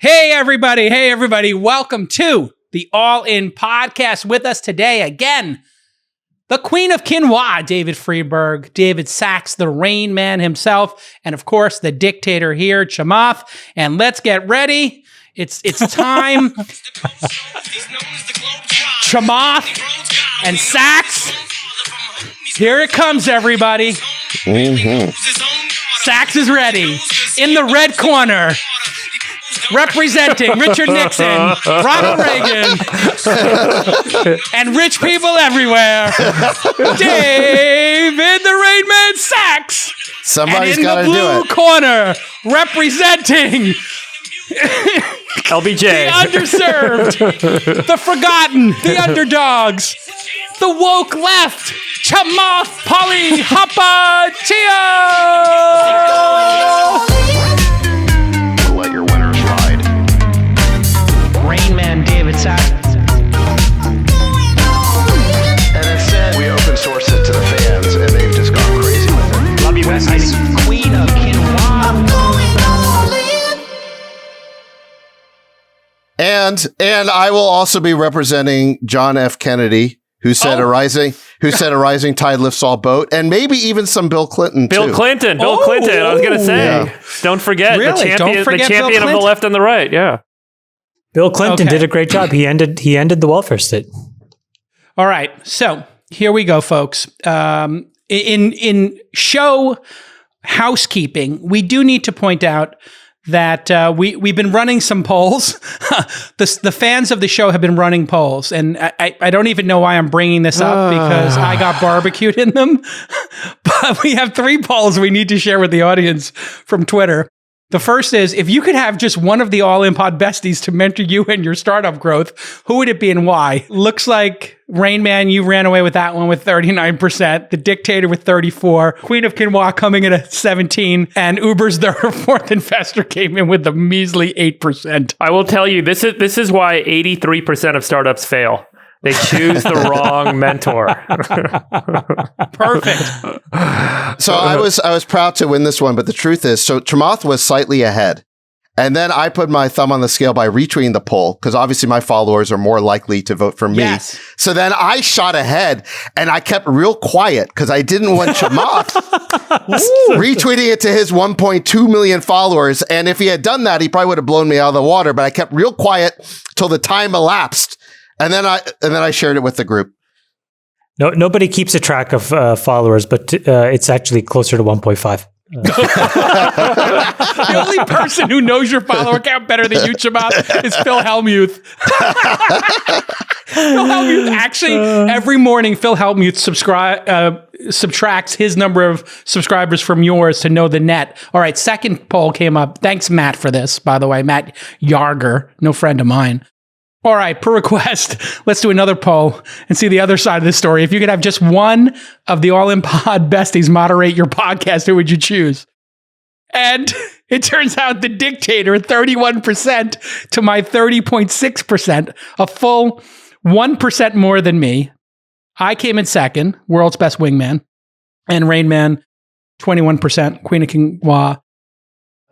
Hey, everybody. Welcome to the All In Podcast. With us today, again, the Queen of Quinoa, David Friedberg, David Sachs, the Rain Man himself, and of course, the dictator here, Chamath. And let's get ready. It's time. Chamath and Sachs. Here it comes, everybody. Sachs is ready. In the red corner, representing Richard Nixon, Ronald Reagan, and rich people everywhere, David the Rain Man Sachs. Somebody's got to do it. In the blue corner, representing LBJ, the underserved, the forgotten, the underdogs, the woke left, Chamath Polly Hapa Let your winners ride. Rain Man David Sachs. And instead, we open source it to the fans, and they've just gone crazy with it. Love you, Besties. Queen of Quinoa. And I will also be representing John F. Kennedy, who said a rising tide lifts all boat, and maybe even some Bill Clinton too. Bill Clinton. I was going to say, Don't forget the champion of the left and the right. Yeah, Bill Clinton did a great job. He ended the welfare state. All right, so here we go, folks. In show housekeeping, we do need to point out that we've been running some polls. The fans of the show have been running polls, and I don't even know why I'm bringing this up because I got barbecued in them. But we have 3 polls we need to share with the audience from Twitter. The first is, if you could have just one of the All-In Pod besties to mentor you in your startup growth, who would it be and why? Looks like Rain Man, you ran away with that one with 39%. The Dictator with 34%. Queen of Quinoa coming in at 17%. And Uber's third or fourth investor came in with a measly 8%. I will tell you, this is why 83% of startups fail. They choose the wrong mentor. Perfect. So I was proud to win this one, but the truth is, so Chamath was slightly ahead. And then I put my thumb on the scale by retweeting the poll, because obviously my followers are more likely to vote for me. Yes. So then I shot ahead, and I kept real quiet because I didn't want Chamath retweeting it to his 1.2 million followers. And if he had done that, he probably would have blown me out of the water. But I kept real quiet till the time elapsed. And then I shared it with the group. No, nobody keeps a track of followers, but it's actually closer to 1.5. The only person who knows your follower count better than you, Chamath, is Phil Hellmuth. Phil Hellmuth, actually, every morning, Phil Hellmuth subtracts his number of subscribers from yours to know the net. All right, second poll came up. Thanks, Matt, for this, by the way. Matt Yarger, no friend of mine. All right, per request, let's do another poll and see the other side of the story. If you could have just one of the All-In Pod besties moderate your podcast, who would you choose? And it turns out the Dictator, 31% to my 30.6%, a full 1% more than me. I came in second, world's best wingman, and Rain Man, 21%, Queen of Quinoa,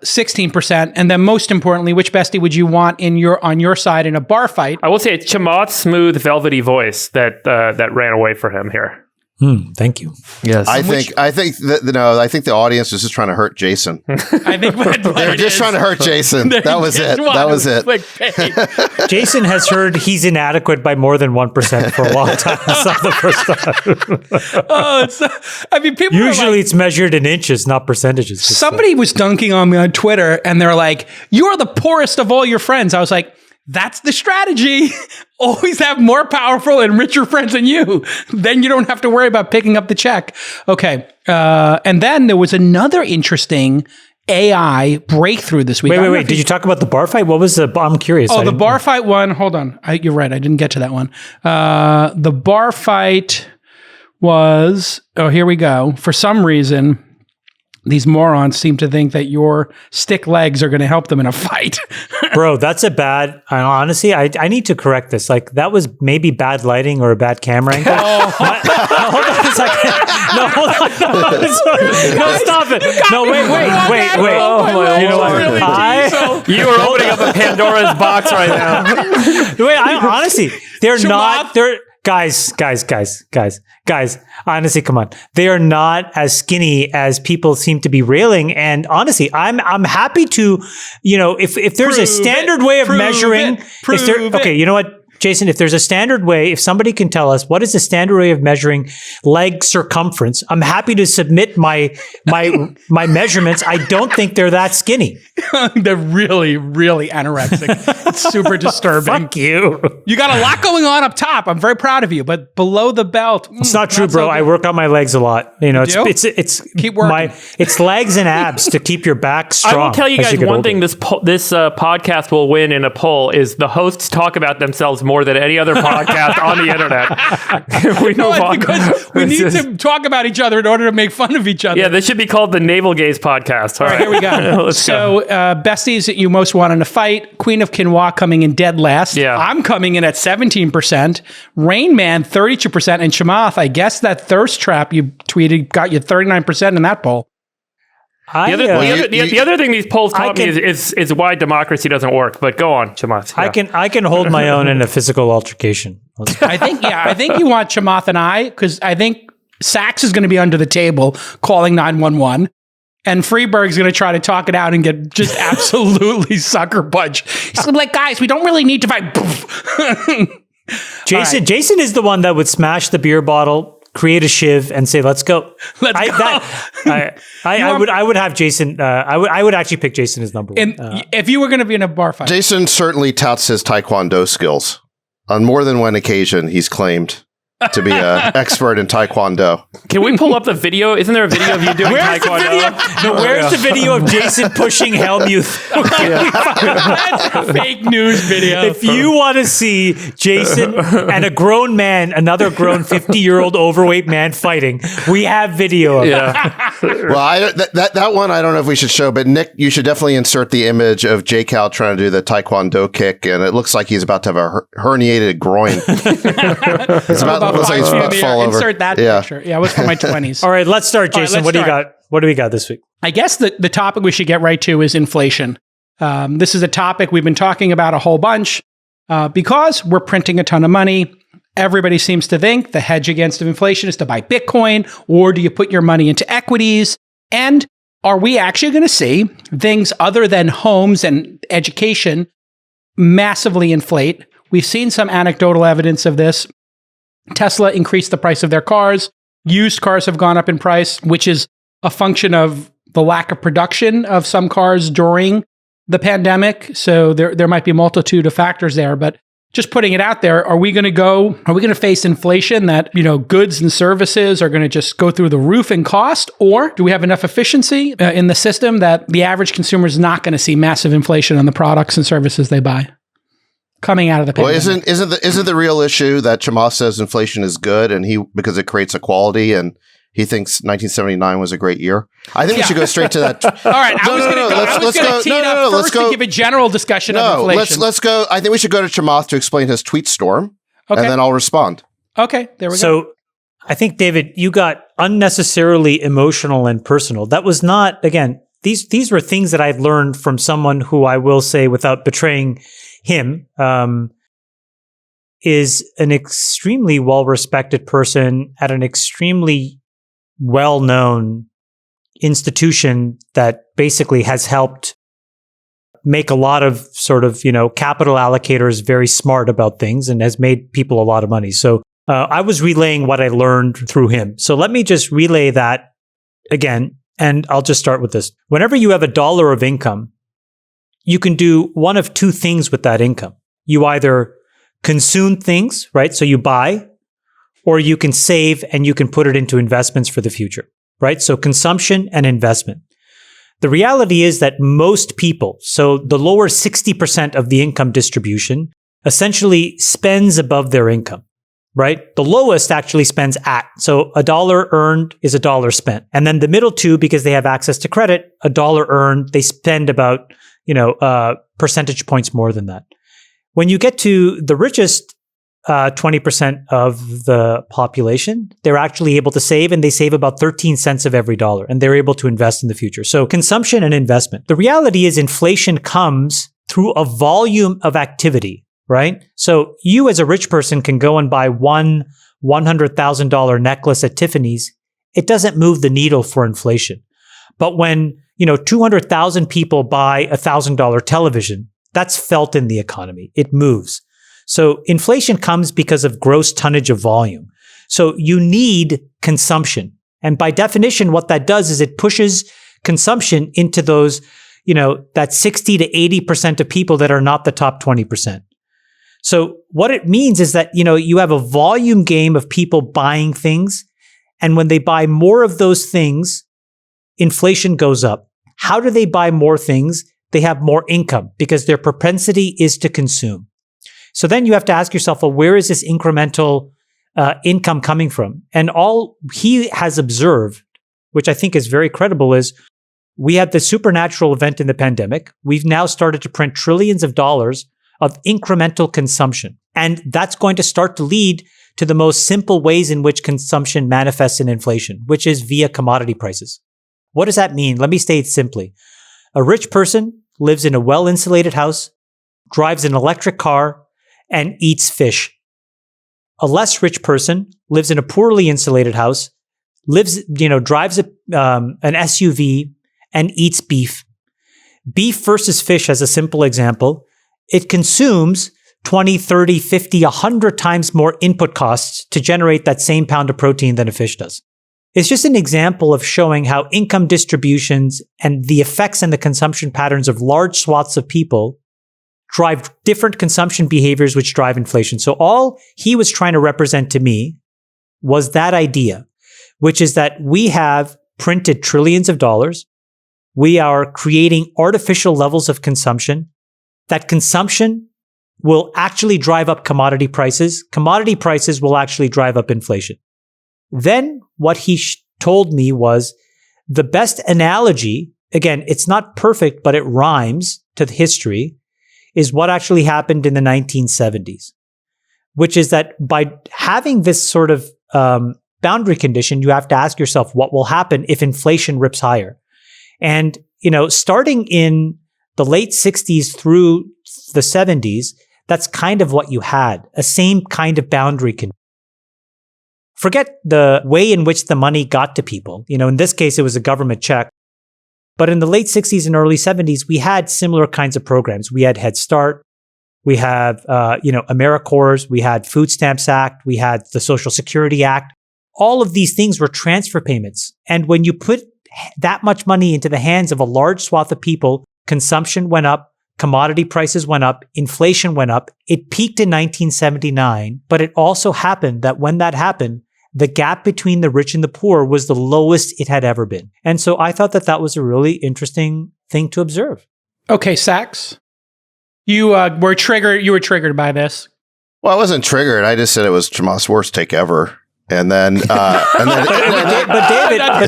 16%, and then most importantly, which bestie would you want on your side in a bar fight? I will say it's Chamath's smooth, velvety voice that ran away for him here. Thank you. Yes, I think the audience is just trying to hurt Jason. I think they're just trying to hurt Jason. That was it. Jason has heard he's inadequate by more than 1% for a long time. It's not the first time. People usually it's measured in inches, not percentages. Somebody was dunking on me on Twitter, and they're like, "You're the poorest of all your friends." I was like, that's the strategy. Always have more powerful and richer friends than you. Then you don't have to worry about picking up the check. Okay. And then there was another interesting AI breakthrough this week. Wait. Did you talk about the bar fight? What was the... I'm curious. Oh, the bar fight one. Hold on. You're right. I didn't get to that one. The bar fight was... Oh, here we go. For some reason... these morons seem to think that your stick legs are going to help them in a fight. Bro, that's a bad. Honestly, I need to correct this. Like that was maybe bad lighting or a bad camera angle. Hold on a second. No, hold on. No, stop it. No, wait. Oh, you know what? Really you are opening up a Pandora's box right now. Wait, honestly, they're not. They're guys. Honestly, come on. They are not as skinny as people seem to be railing. And honestly, I'm happy to, if there's a standard way of measuring. Okay, you know what? Jason, if there's a standard way, if somebody can tell us what is the standard way of measuring leg circumference, I'm happy to submit my measurements. I don't think they're that skinny. They're really, really anorexic. It's super disturbing. Fuck you. You got a lot going on up top. I'm very proud of you, but below the belt, it's not true, bro. I work on my legs a lot. It's keep working. It's legs and abs to keep your back strong. I will tell you guys one thing. This podcast will win in a poll is the hosts talk about themselves more than any other podcast on the internet. Because we need to talk about each other in order to make fun of each other. Yeah, this should be called the Navel Gaze Podcast. All right, here we go. Besties that you most want in a fight. Queen of Quinoa coming in dead last. Yeah. I'm coming in at 17%. Rain Man, 32%. And Chamath, I guess that thirst trap you tweeted got you 39% in that poll. The other thing these polls taught me is why democracy doesn't work. But go on, Chamath. Yeah. I can hold my own in a physical altercation. I think you want Chamath and I, because I think Sachs is going to be under the table calling 911. And Freeberg's going to try to talk it out and get just absolutely sucker punched. He's going to be like, guys, we don't really need to fight. Jason is the one that would smash the beer bottle, create a shiv, and say, "Let's go." I would have Jason. I would actually pick Jason as number one. If you were going to be in a bar fight, Jason certainly touts his Taekwondo skills. On more than one occasion, he's claimed to be an expert in Taekwondo. Can we pull up the video? Isn't there a video of you doing Taekwondo? Where's the video of Jason pushing Helmuth? That's a fake news video. If you want to see Jason and a grown man, another grown 50-year-old overweight man fighting, we have video of it. Well, that one, I don't know if we should show, but Nick, you should definitely insert the image of J. Cal trying to do the Taekwondo kick, and it looks like he's about to have a herniated groin. It's about looks like he's about to fall over. Insert that picture. Yeah, it was for my 20s. All right, let's start, Jason. What do you got? What do we got this week? I guess the topic we should get right to is inflation. This is a topic we've been talking about a whole bunch because we're printing a ton of money. Everybody seems to think the hedge against inflation is to buy Bitcoin, or do you put your money into equities? And are we actually going to see things other than homes and education massively inflate? We've seen some anecdotal evidence of this. Tesla increased the price of their cars. Used cars have gone up in price, which is a function of the lack of production of some cars during the pandemic. So there might be a multitude of factors there, but just putting it out there, are we going to face inflation that, goods and services are going to just go through the roof in cost? Or do we have enough efficiency in the system that the average consumer is not going to see massive inflation on the products and services they buy coming out of the pandemic? Well, isn't the real issue that Chamath says inflation is good and because it creates equality, and he thinks 1979 was a great year? I think we should go straight to that. All right, I was going to tee it up first to give a general discussion of inflation. Let's go. I think we should go to Chamath to explain his tweet storm, and then I'll respond. Okay, there we go. So I think, David, you got unnecessarily emotional and personal. That was not, again, these were things that I've learned from someone who, I will say, without betraying him, is an extremely well-respected person at an extremely well-known institution that basically has helped make a lot of sort of, capital allocators very smart about things and has made people a lot of money. So I was relaying what I learned through him. So let me just relay that again, and I'll just start with this. Whenever you have $1 of income, you can do one of two things with that income. You either consume things, right? So you buy, or you can save and you can put it into investments for the future, right? So consumption and investment. The reality is that most people, so the lower 60% of the income distribution, essentially spends above their income. right? The lowest actually spends at. So $1 earned is $1 spent. And then the middle two, because they have access to credit, $1 earned, they spend about, percentage points more than that. When you get to the richest 20% of the population, they're actually able to save, and they save about 13 cents of every dollar, and they're able to invest in the future. So consumption and investment. The reality is inflation comes through a volume of activity, right? So you as a rich person can go and buy one $100,000 necklace at Tiffany's. It doesn't move the needle for inflation. But when, 200,000 people buy a $1,000 television, that's felt in the economy. It moves. So inflation comes because of gross tonnage of volume. So you need consumption. And by definition, what that does is it pushes consumption into those, that 60 to 80% of people that are not the top 20%. So what it means is that, you have a volume game of people buying things. And when they buy more of those things, inflation goes up. How do they buy more things? They have more income because their propensity is to consume. So then you have to ask yourself, well, where is this incremental income coming from? And all he has observed, which I think is very credible, is we had the supernatural event in the pandemic. We've now started to print trillions of dollars of incremental consumption. And that's going to start to lead to the most simple ways in which consumption manifests in inflation, which is via commodity prices. What does that mean? Let me state it simply. A rich person lives in a well-insulated house, drives an electric car, and eats fish. A less rich person lives in a poorly insulated house, drives an SUV, and eats beef. Beef versus fish, as a simple example, it consumes 20, 30, 50, 100 times more input costs to generate that same pound of protein than a fish does. It's just an example of showing how income distributions and the effects and the consumption patterns of large swaths of people drive different consumption behaviors, which drive inflation. So all he was trying to represent to me was that idea, which is that we have printed trillions of dollars. We are creating artificial levels of consumption. That consumption will actually drive up commodity prices. Commodity prices will actually drive up inflation. Then what he told me was the best analogy, again, it's not perfect, but it rhymes to the history, is what actually happened in the 1970s, which is that by having this sort of boundary condition, you have to ask yourself what will happen if inflation rips higher. And, starting in the late 60s through the 70s, that's kind of what you had, a same kind of boundary condition. Forget the way in which the money got to people. In this case, it was a government check. But in the late 60s and early 70s, we had similar kinds of programs. We had Head Start. We have, AmeriCorps. We had Food Stamps Act. We had the Social Security Act. All of these things were transfer payments. And when you put that much money into the hands of a large swath of people, consumption went up, commodity prices went up, inflation went up. It peaked in 1979. But it also happened that when that happened, the gap between the rich and the poor was the lowest it had ever been. And so I thought that was a really interesting thing to observe. Okay, Sachs, you were triggered. You were triggered by this. Well, I wasn't triggered. I just said it was Chamath's worst take ever. And then, but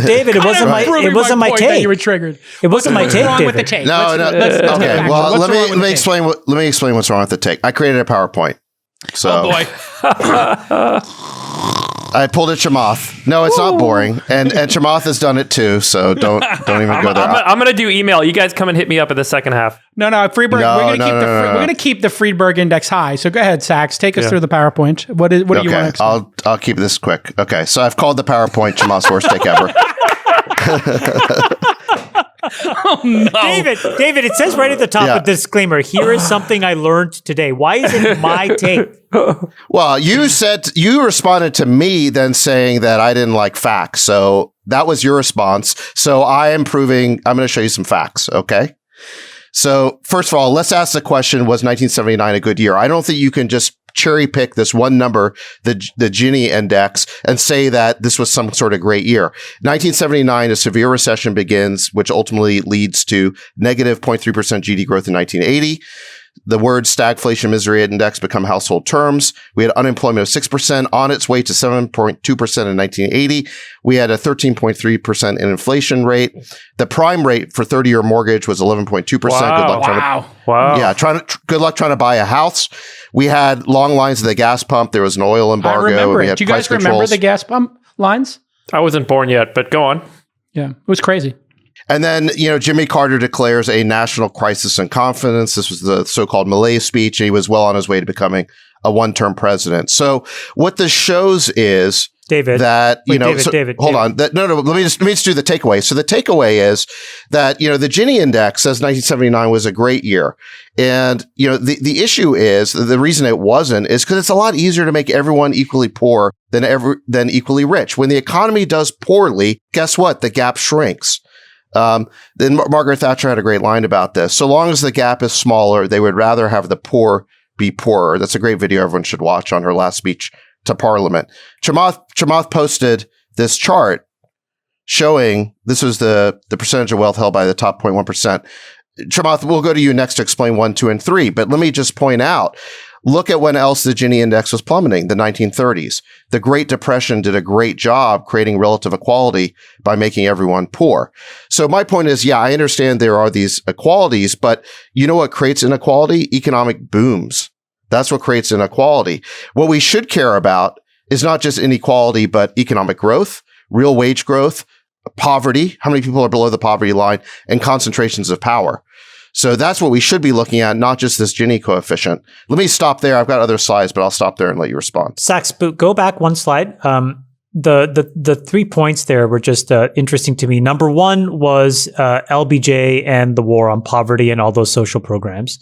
David, it wasn't my take. You were triggered. It wasn't my take. What's wrong with the take? No. Okay. Well, let me explain. Let me explain what's wrong with the take. I created a PowerPoint. So, oh boy. I pulled a Chamath. No, it's not boring, and Chamath has done it too. So don't even go there. I'm gonna do email. You guys come and hit me up in the second half. No, Friedberg. We're gonna keep the Friedberg index high. So go ahead, Sachs. Take us through the PowerPoint. What do you want to explain? I'll keep this quick. Okay, so I've called the PowerPoint Chamath's worst take ever. Oh no, David! It says right at the top of the disclaimer. Here is something I learned today. Why is it my take? Well, you responded to me then saying that I didn't like facts, so that was your response. So I'm going to show you some facts. Okay. So first of all, let's ask the question: was 1979 a good year? I don't think you can just cherry pick this one number, the Gini index, and say that this was some sort of great year. 1979, a severe recession begins, which ultimately leads to negative 0.3% GDP growth in 1980. the word stagflation misery index become household terms. We had unemployment of 6% on its way to 7.2% in 1980. We had a 13.3% in inflation rate. The prime rate for 30-year mortgage was 11.2%. Good luck trying to buy a house. We had long lines at the gas pump. There was an oil embargo. I remember it. We had Do you guys remember the gas pump lines? I wasn't born yet, but go on. Yeah, it was crazy. And then, Jimmy Carter declares a national crisis in confidence. This was the so-called malaise speech. And he was well on his way to becoming a one-term president. So what this shows is David, that, David, hold on. Let me just do the takeaway. So the takeaway is that, the Gini index says 1979 was a great year. And, the issue is the reason it wasn't is because it's a lot easier to make everyone equally poor than equally rich. When the economy does poorly, guess what? The gap shrinks. Then Margaret Thatcher had a great line about this. So long as the gap is smaller, they would rather have the poor be poorer. That's a great video everyone should watch on her last speech to Parliament. Chamath posted this chart showing this was the percentage of wealth held by the top 0.1%. Chamath, we'll go to you next to explain 1, 2, and 3. But let me just point out, look at when else the Gini index was plummeting, the 1930s. The Great Depression did a great job creating relative equality by making everyone poor. So my point is, yeah, I understand there are these inequalities, but you know what creates inequality? Economic booms. That's what creates inequality. What we should care about is not just inequality, but economic growth, real wage growth, poverty, how many people are below the poverty line, and concentrations of power. So that's what we should be looking at, not just this Gini coefficient. Let me stop there. I've got other slides, but I'll stop there and let you respond. Sachs, go back one slide. The 3 points there were just interesting to me. Number one was LBJ and the war on poverty and all those social programs.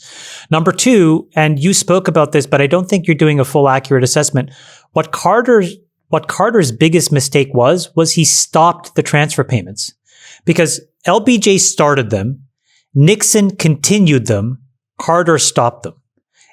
Number two, and you spoke about this, but I don't think you're doing a full accurate assessment. What Carter's biggest mistake was he stopped the transfer payments because LBJ started them. Nixon continued them. Carter stopped them.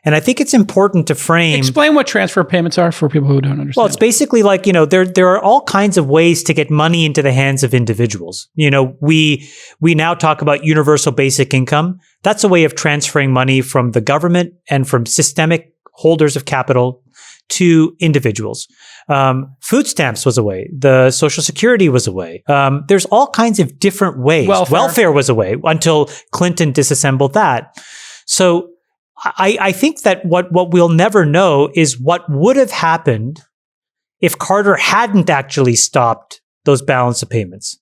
And I think it's important to frame... Explain what transfer payments are for people who don't understand. Well, it's basically like, there are all kinds of ways to get money into the hands of individuals. We now talk about universal basic income. That's a way of transferring money from the government and from systemic holders of capital to individuals. Food stamps was a way. The Social Security was a way. There's all kinds of different ways. Welfare was a way until Clinton disassembled that. So I think that what we'll never know is what would have happened if Carter hadn't actually stopped those balance of payments.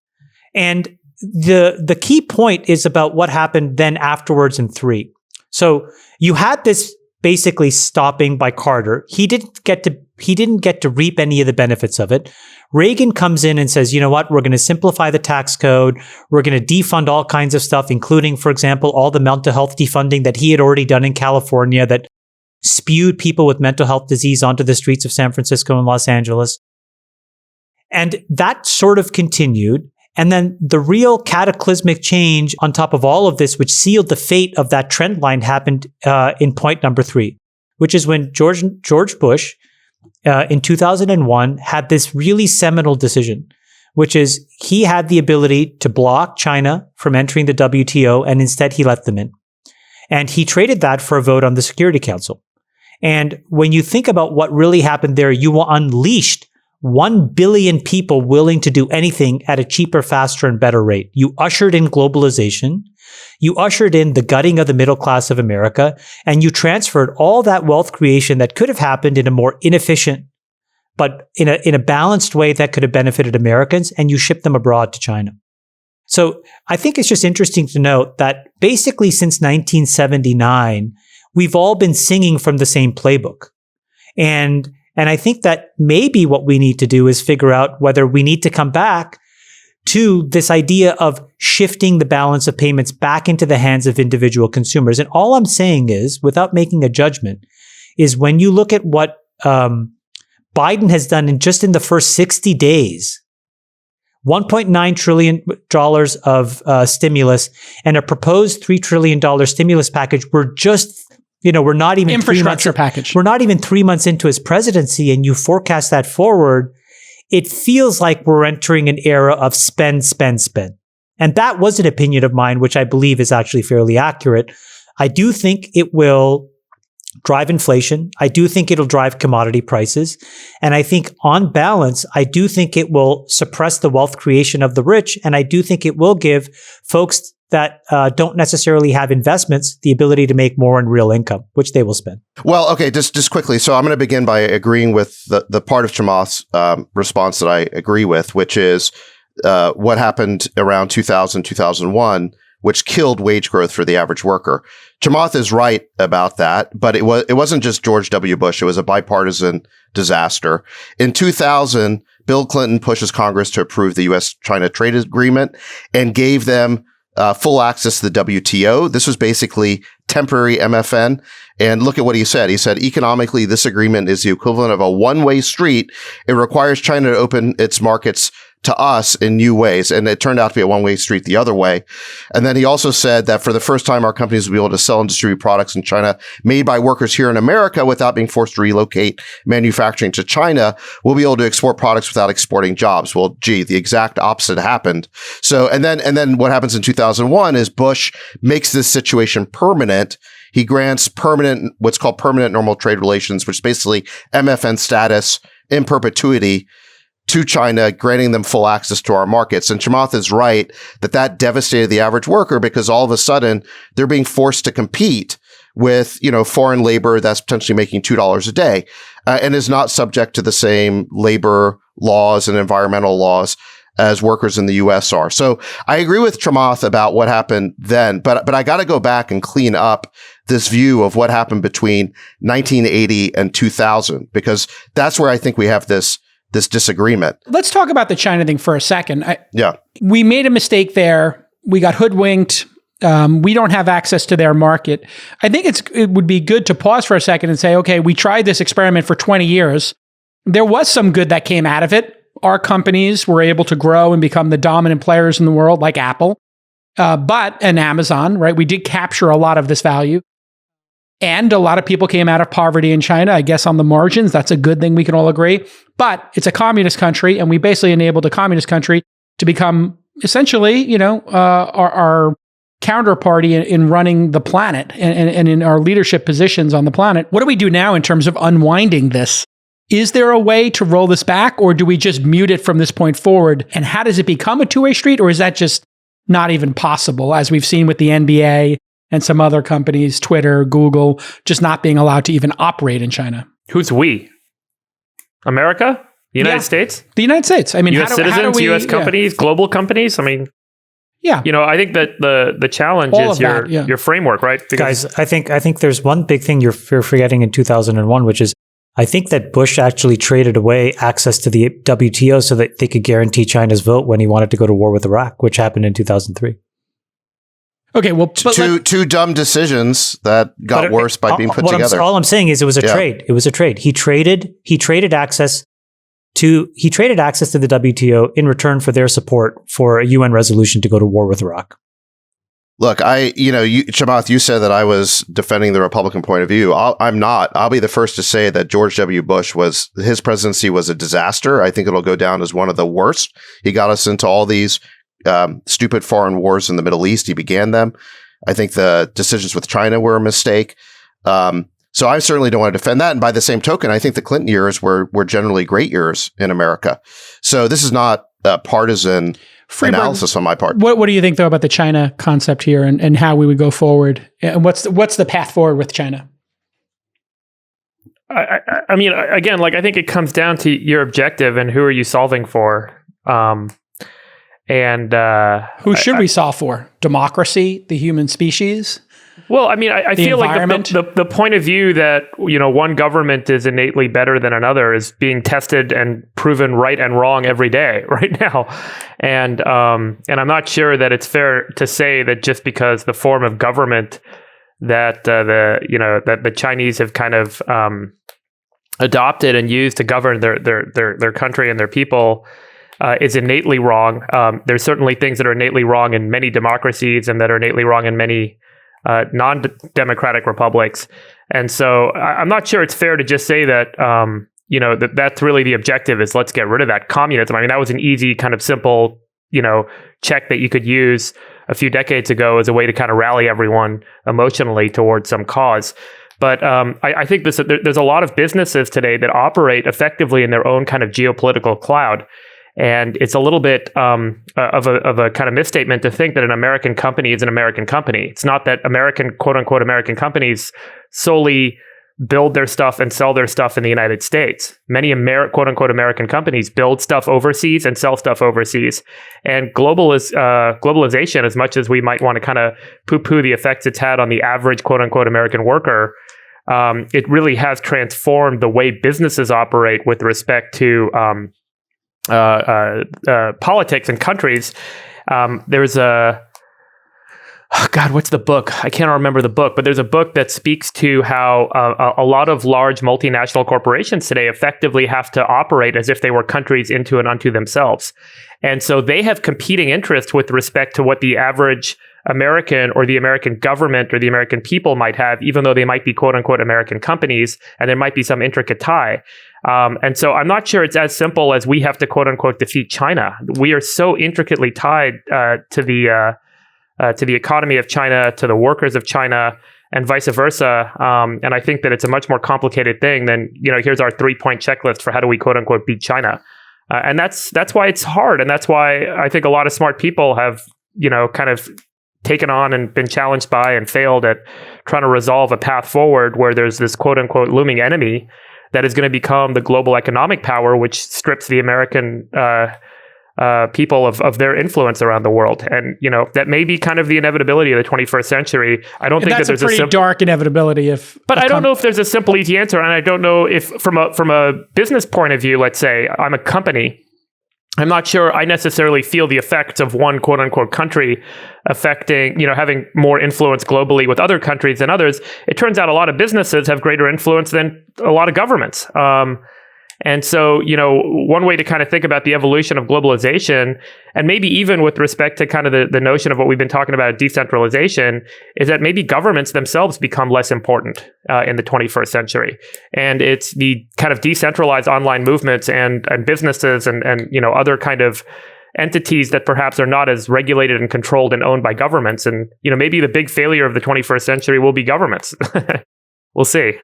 And the key point is about what happened then afterwards in 3. So you had this basically stopping by Carter. He didn't get to reap any of the benefits of it. Reagan comes in and says, you know what, we're going to simplify the tax code. We're going to defund all kinds of stuff, including, for example, all the mental health defunding that he had already done in California that spewed people with mental health disease onto the streets of San Francisco and Los Angeles. And that sort of continued. And then the real cataclysmic change on top of all of this, which sealed the fate of that trend line, happened in point number 3, which is when George Bush in 2001 had this really seminal decision, which is he had the ability to block China from entering the WTO, and instead he let them in. And he traded that for a vote on the Security Council. And when you think about what really happened there, you unleashed 1 billion people willing to do anything at a cheaper, faster, and better rate. You ushered in globalization. You ushered in the gutting of the middle class of America, and you transferred all that wealth creation that could have happened in a more inefficient, but in a balanced way that could have benefited Americans, and you shipped them abroad to China. So I think it's just interesting to note that basically since 1979, we've all been singing from the same playbook. And I think that maybe what we need to do is figure out whether we need to come back to this idea of shifting the balance of payments back into the hands of individual consumers. And all I'm saying is, without making a judgment, is when you look at what Biden has done in the first 60 days, $1.9 trillion of stimulus and a proposed $3 trillion stimulus package, we're not even infrastructure package. We're not even 3 months into his presidency, and you forecast that forward, it feels like we're entering an era of spend, spend, spend. And that was an opinion of mine, which I believe is actually fairly accurate. I do think it will drive inflation. I do think it'll drive commodity prices. And I think on balance, I do think it will suppress the wealth creation of the rich. And I do think it will give folks that don't necessarily have investments the ability to make more in real income, which they will spend. Well, okay, just quickly. So I'm going to begin by agreeing with the part of Chamath's response that I agree with, which is what happened around 2000, 2001, which killed wage growth for the average worker. Chamath is right about that, but it wasn't just George W. Bush. It was a bipartisan disaster. In 2000, Bill Clinton pushes Congress to approve the U.S.-China trade agreement and gave them full access to the WTO. This was basically temporary MFN. And look at what he said. He said, economically, this agreement is the equivalent of a one-way street. It requires China to open its markets to us in new ways. And it turned out to be a one-way street the other way. And then he also said that for the first time, our companies will be able to sell and distribute products in China made by workers here in America without being forced to relocate manufacturing to China. We'll be able to export products without exporting jobs. Well, gee, the exact opposite happened. So, and then what happens in 2001 is Bush makes this situation permanent. He grants what's called permanent normal trade relations, which is basically MFN status in perpetuity to China, granting them full access to our markets. And Chamath is right that devastated the average worker because all of a sudden they're being forced to compete with, foreign labor that's potentially making $2 a day and is not subject to the same labor laws and environmental laws as workers in the U.S. are. So I agree with Chamath about what happened then, but I got to go back and clean up this view of what happened between 1980 and 2000, because that's where I think we have this disagreement. Let's talk about the China thing for a second. Yeah. We made a mistake there. We got hoodwinked. We don't have access to their market. I think it would be good to pause for a second and say, okay, we tried this experiment for 20 years. There was some good that came out of it. Our companies were able to grow and become the dominant players in the world, like Apple, and Amazon, right? We did capture a lot of this value. And a lot of people came out of poverty in China, I guess on the margins. That's a good thing, we can all agree. But it's a communist country, and we basically enabled a communist country to become essentially, our counterparty in running the planet and in our leadership positions on the planet. What do we do now in terms of unwinding this? Is there a way to roll this back, or do we just mute it from this point forward? And how does it become a two-way street, or is that just not even possible, as we've seen with the NBA and some other companies, Twitter, Google, just not being allowed to even operate in China? Who's we? America? The United States? The United States. I mean, U.S. citizens, U.S. companies, global companies. I mean, I think that the challenge is your framework, right? Because guys, I think there's one big thing you're forgetting in 2001, which is I think that Bush actually traded away access to the WTO so that they could guarantee China's vote when he wanted to go to war with Iraq, which happened in 2003. Okay, well, two dumb decisions that got worse by being put together. All I'm saying is it was a trade. It was a trade. He traded access to the WTO in return for their support for a UN resolution to go to war with Iraq. Look, Chamath, you said that I was defending the Republican point of view. I'm not. I'll be the first to say that George W. Bush his presidency was a disaster. I think it'll go down as one of the worst. He got us into all these stupid foreign wars in the Middle East. He began them. I think the decisions with China were a mistake. So I certainly don't want to defend that. And by the same token, I think the Clinton years were generally great years in America. So this is not a partisan analysis on my part. What do you think, though, about the China concept here and how we would go forward? And what's the path forward with China? I mean, again, I think it comes down to your objective and who are you solving for. Who should we solve for? Democracy, the human species? Well, I mean, I feel like the point of view that, one government is innately better than another is being tested and proven right and wrong every day right now. And I'm not sure that it's fair to say that just because the form of government that the Chinese have kind of adopted and used to govern their country and their people is innately wrong. There's certainly things that are innately wrong in many democracies and that are innately wrong in many non-democratic republics. And so I'm not sure it's fair to just say that, that's really the objective is let's get rid of that communism. I mean, that was an easy kind of simple, check that you could use a few decades ago as a way to kind of rally everyone emotionally towards some cause. But I think there's a lot of businesses today that operate effectively in their own kind of geopolitical cloud. And it's a little bit of a kind of misstatement to think that an American company is an American company. It's not that American, quote unquote, American companies solely build their stuff and sell their stuff in the United States. Many quote unquote American companies build stuff overseas and sell stuff overseas. And globalization, as much as we might want to kind of poo-poo the effects it's had on the average quote unquote American worker, it really has transformed the way businesses operate with respect to politics and countries. There's what's the book? I can't remember the book, but there's a book that speaks to how a lot of large multinational corporations today effectively have to operate as if they were countries into and unto themselves. And so they have competing interests with respect to what the average American or the American government or the American people might have, even though they might be quote unquote American companies, and there might be some intricate tie. And so I'm not sure it's as simple as we have to quote unquote defeat China. We are so intricately tied to the economy of China, to the workers of China, and vice versa. And I think that it's a much more complicated thing than, here's our 3-point checklist for how do we quote unquote beat China. And that's why it's hard. And that's why I think a lot of smart people have, kind of taken on and been challenged by and failed at trying to resolve a path forward where there's this quote unquote looming enemy that is going to become the global economic power, which strips the American people of their influence around the world. And, that may be kind of the inevitability of the 21st century. I don't think that there's a pretty dark inevitability. But I don't know if there's a simple, easy answer. And I don't know if from a business point of view, let's say I'm a company, I'm not sure I necessarily feel the effects of one quote unquote country affecting, having more influence globally with other countries than others. It turns out a lot of businesses have greater influence than a lot of governments. And so, one way to kind of think about the evolution of globalization, and maybe even with respect to kind of the notion of what we've been talking about, decentralization, is that maybe governments themselves become less important in the 21st century. And it's the kind of decentralized online movements and businesses and other kind of entities that perhaps are not as regulated and controlled and owned by governments. And, maybe the big failure of the 21st century will be governments. We'll see.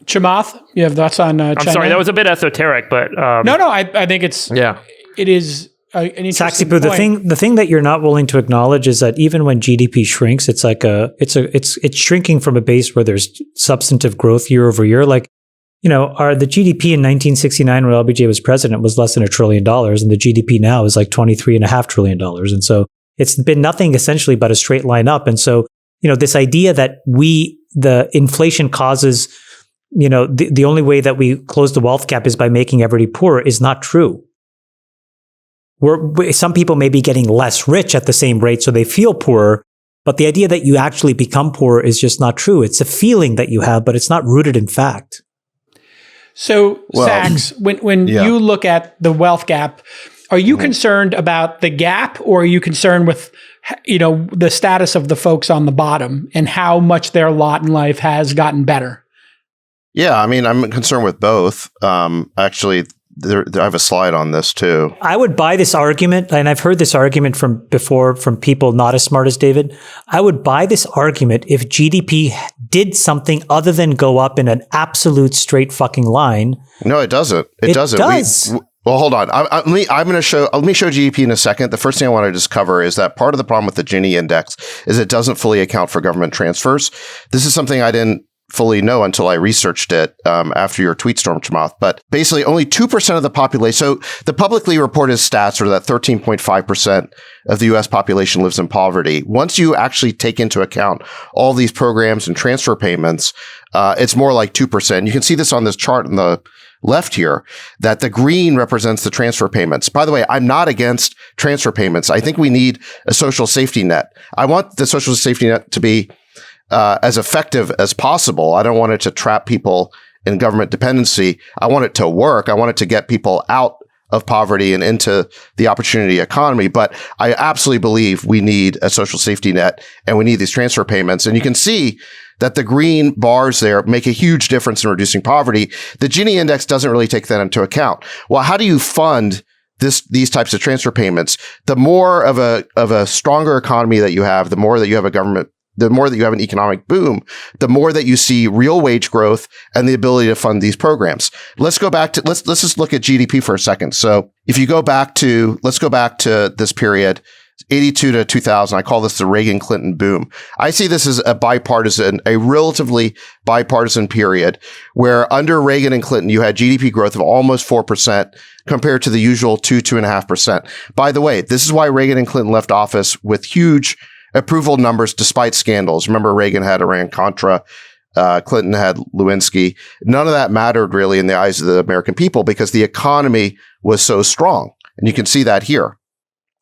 Chamath, you have thoughts on China? I'm sorry, that was a bit esoteric, but no, I think it is an interesting Saxipu, point. the thing that you're not willing to acknowledge is that even when GDP shrinks, it's like it's shrinking from a base where there's substantive growth year over year. Like, the GDP in 1969 when LBJ was president was less than $1 trillion, and the GDP now is like $23.5 trillion. And so it's been nothing essentially but a straight line up. And so, this idea that the inflation causes the only way that we close the wealth gap is by making everybody poorer is not true. Some people may be getting less rich at the same rate, so they feel poorer, but the idea that you actually become poorer is just not true. It's a feeling that you have, but it's not rooted in fact. So, Sax, when you look at the wealth gap, are you concerned about the gap, or are you concerned with the status of the folks on the bottom and how much their lot in life has gotten better? Yeah, I mean, I'm concerned with both. Actually, I have a slide on this too. I would buy this argument, and I've heard this argument from people not as smart as David. I would buy this argument if GDP did something other than go up in an absolute straight fucking line. No, it doesn't. It doesn't. Well, hold on. Let me show GDP in a second. The first thing I want to just cover is that part of the problem with the Gini index is it doesn't fully account for government transfers. This is something I didn't fully know until I researched it after your tweet storm, Chamath. But basically, only 2% of the population. So the publicly reported stats are that 13.5% of the U.S. population lives in poverty. Once you actually take into account all these programs and transfer payments, it's more like 2%. You can see this on this chart on the left here, that the green represents the transfer payments. By the way, I'm not against transfer payments. I think we need a social safety net. I want the social safety net to be as effective as possible. I don't want it to trap people in government dependency. I want it to work. I want it to get people out of poverty and into the opportunity economy. But I absolutely believe we need a social safety net and we need these transfer payments. And you can see that the green bars there make a huge difference in reducing poverty. The Gini index doesn't really take that into account. Well, how do you fund these types of transfer payments, the more of a stronger economy that you have, the more that you have a government, the more that you have an economic boom, the more that you see real wage growth and the ability to fund these programs. Let's just look at GDP for a second. So if you let's go back to this period, 82 to 2000, I call this the Reagan-Clinton boom. I see this as a relatively bipartisan period where under Reagan and Clinton, you had GDP growth of almost 4% compared to the usual 2.5%. By the way, this is why Reagan and Clinton left office with huge approval numbers despite scandals. Remember, Reagan had Iran-Contra. Clinton had Lewinsky. None of that mattered really in the eyes of the American people because the economy was so strong. And you can see that here.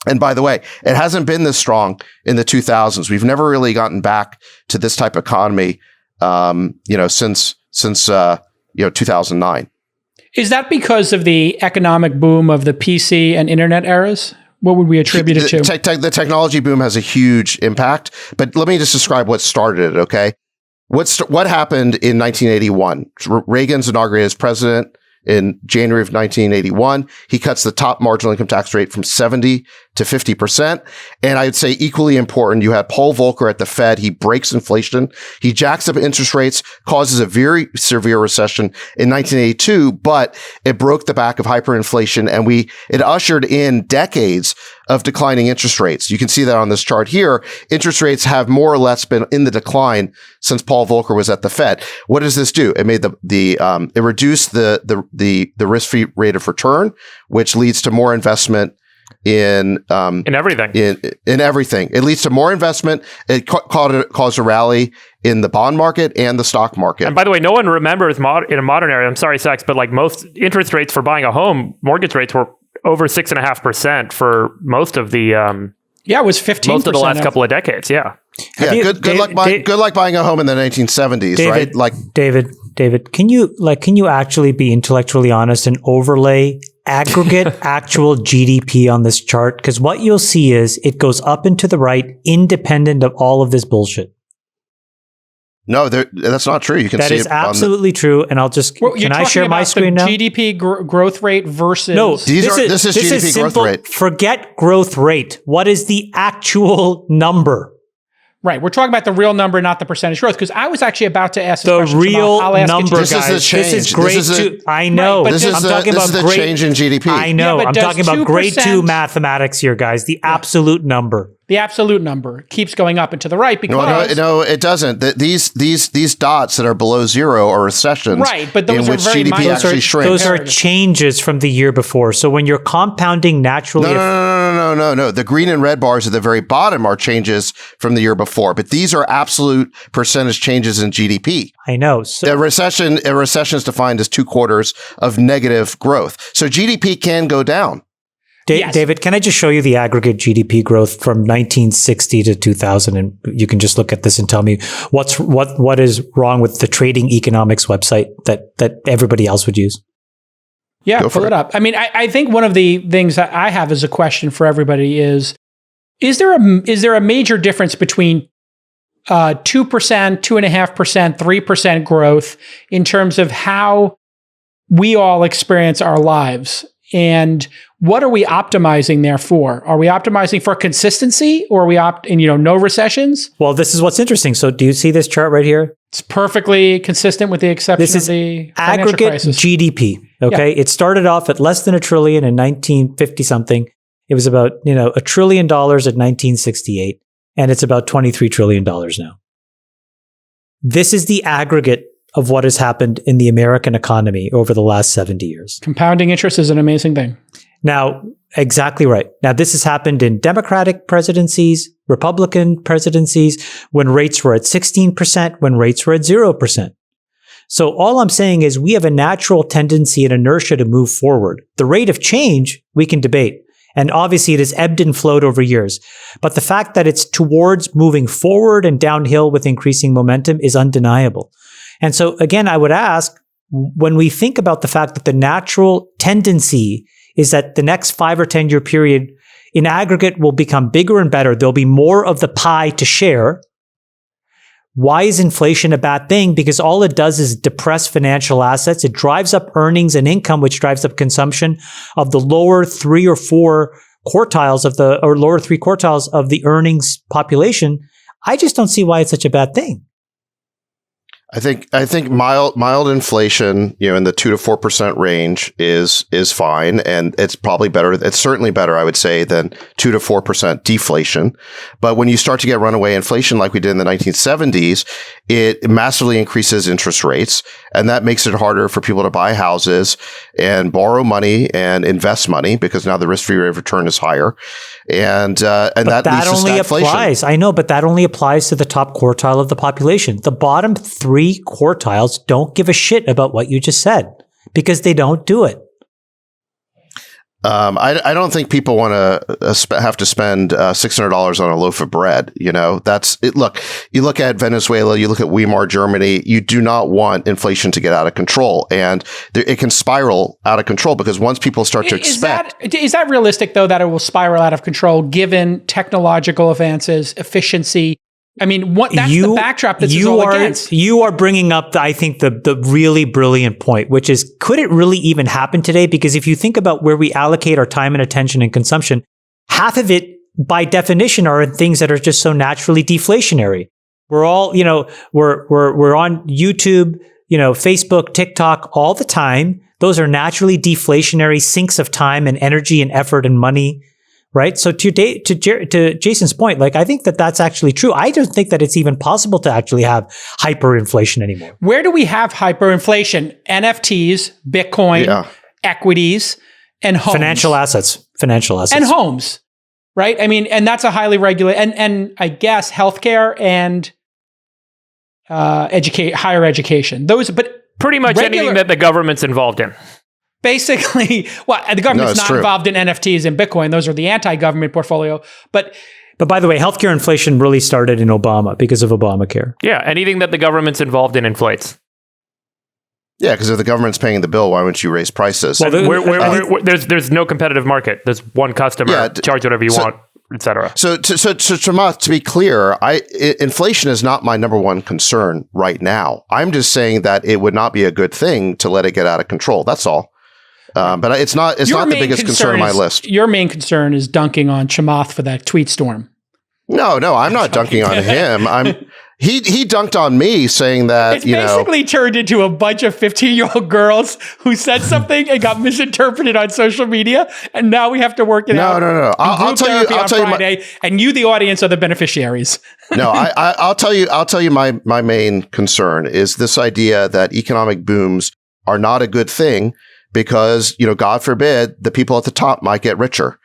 And by the way, it hasn't been this strong in the 2000s. We've never really gotten back to this type of economy, since 2009. Is that because of the economic boom of the PC and internet eras? What would we attribute it to? The technology boom has a huge impact, but let me just describe what started it, okay? What happened in 1981? Reagan's inaugurated as president in January of 1981. He cuts the top marginal income tax rate from 70 to 50%. And I'd say equally important, you had Paul Volcker at the Fed. He breaks inflation. He jacks up interest rates, causes a very severe recession in 1982, but it broke the back of hyperinflation and it ushered in decades of declining interest rates. You can see that on this chart here. Interest rates have more or less been in the decline since Paul Volcker was at the Fed. What does this do? It made it reduced the risk-free rate of return, which leads to more investment in everything. In everything. It leads to more investment. It caused a rally in the bond market and the stock market. And by the way, no one remembers in a modern era, I'm sorry, Sachs, but like most interest rates for buying a home, mortgage rates were over 6.5% for most of the it was 15%. Most of the last couple of decades. Yeah. Good luck buying a home in the 1970s, David, right? Like David, can you actually be intellectually honest and overlay aggregate actual GDP on this chart? Because what you'll see is it goes up and to the right, independent of all of this bullshit. No, that's not true. You can that see is it absolutely true. And I'll just can I share my screen now? GDP growth rate versus this is GDP growth rate. Forget growth rate. What is the actual number? Right. We're talking about the real number, not the percentage growth. Because I was actually about to ask the real number, guys. This is a change. This is grade 2. I know. Right, this is the change in GDP. I know. I'm talking about grade 2 mathematics here, guys. The absolute number. The absolute number keeps going up and to the right because no, it doesn't. These dots that are below zero are recessions, right? But those in which very GDP actually shrinks. Those are changes from the year before. So when you're compounding naturally, no. The green and red bars at the very bottom are changes from the year before, but these are absolute percentage changes in GDP. I know. So a recession is defined as 2 quarters of negative growth. So GDP can go down. Yes. David, can I just show you the aggregate GDP growth from 1960 to 2000? And you can just look at this and tell me what is wrong with the trading economics website that everybody else would use. Yeah, pull it up. I mean, I think one of the things that I have as a question for everybody is there a major difference between 2%, 2.5%, 3% growth in terms of how we all experience our lives? And what are we optimizing there for? Are we optimizing for consistency, or are we no recessions? Well, this is what's interesting. So do you see this chart right here? It's perfectly consistent with the exception of the aggregate crisis. GDP. Okay. Yeah. It started off at less than $1 trillion in 1950 something. It was about, $1 trillion at 1968, and it's about $23 trillion now. This is the aggregate of what has happened in the American economy over the last 70 years. Compounding interest is an amazing thing. Now, exactly right. Now, this has happened in Democratic presidencies, Republican presidencies, when rates were at 16%, when rates were at 0%. So all I'm saying is we have a natural tendency and inertia to move forward. The rate of change, we can debate. And obviously it has ebbed and flowed over years. But the fact that it's towards moving forward and downhill with increasing momentum is undeniable. And so again, I would ask, when we think about the fact that the natural tendency is that the next 5 or 10 year period in aggregate will become bigger and better, there'll be more of the pie to share. Why is inflation a bad thing? Because all it does is depress financial assets. It drives up earnings and income, which drives up consumption of the lower 3 or 4 quartiles lower 3 quartiles of the earnings population. I just don't see why it's such a bad thing. I think mild inflation, in the 2 to 4% range is fine, and it's probably better. It's certainly better, I would say, than 2 to 4% deflation. But when you start to get runaway inflation like we did in the 1970s, it massively increases interest rates, and that makes it harder for people to buy houses and borrow money and invest money because now the risk-free rate of return is higher, and that leads to only stagflation. Applies. I know, but that only applies to the top quartile of the population. The bottom 3 quartiles don't give a shit about what you just said because they don't do it. I don't think people want to have to spend $600 on a loaf of bread. That's it. Look, you look at Venezuela, you look at Weimar Germany. You do not want inflation to get out of control, and it can spiral out of control because once people start to expect. Is that realistic though? That it will spiral out of control given technological advances, efficiency? I mean, that's the backdrop that all against. You are bringing up, I think, the really brilliant point, which is, could it really even happen today? Because if you think about where we allocate our time and attention and consumption, half of it, by definition, are in things that are just so naturally deflationary. We're all, we're on YouTube, Facebook, TikTok all the time. Those are naturally deflationary sinks of time and energy and effort and money. Right. So to Jason's point, I think that's actually true. I don't think that it's even possible to actually have hyperinflation anymore. Where do we have hyperinflation? NFTs, Bitcoin, equities, and homes. Financial assets. And homes. Right. I mean, and that's a highly regulated, and I guess healthcare and higher education. Those, but pretty much anything that the government's involved in. Basically, the government's not involved in NFTs and Bitcoin. Those are the anti-government portfolio. But by the way, healthcare inflation really started in Obama because of Obamacare. Yeah, anything that the government's involved in inflates. Yeah, because if the government's paying the bill, why wouldn't you raise prices? Well, there's no competitive market. There's one customer. Charge whatever you want, etc. So Chamath, to be clear, inflation is not my number one concern right now. I'm just saying that it would not be a good thing to let it get out of control. That's all. But it's not the biggest concern on my list. Your main concern is dunking on Chamath for that tweet storm. No, I'm not dunking on him. He dunked on me saying that, it's basically turned into a bunch of 15-year-old girls who said something and got misinterpreted on social media, and now we have to work it out. No. I'll tell you, and you, the audience, are the beneficiaries. No, I'll tell you my main concern is this idea that economic booms are not a good thing because, God forbid, the people at the top might get richer.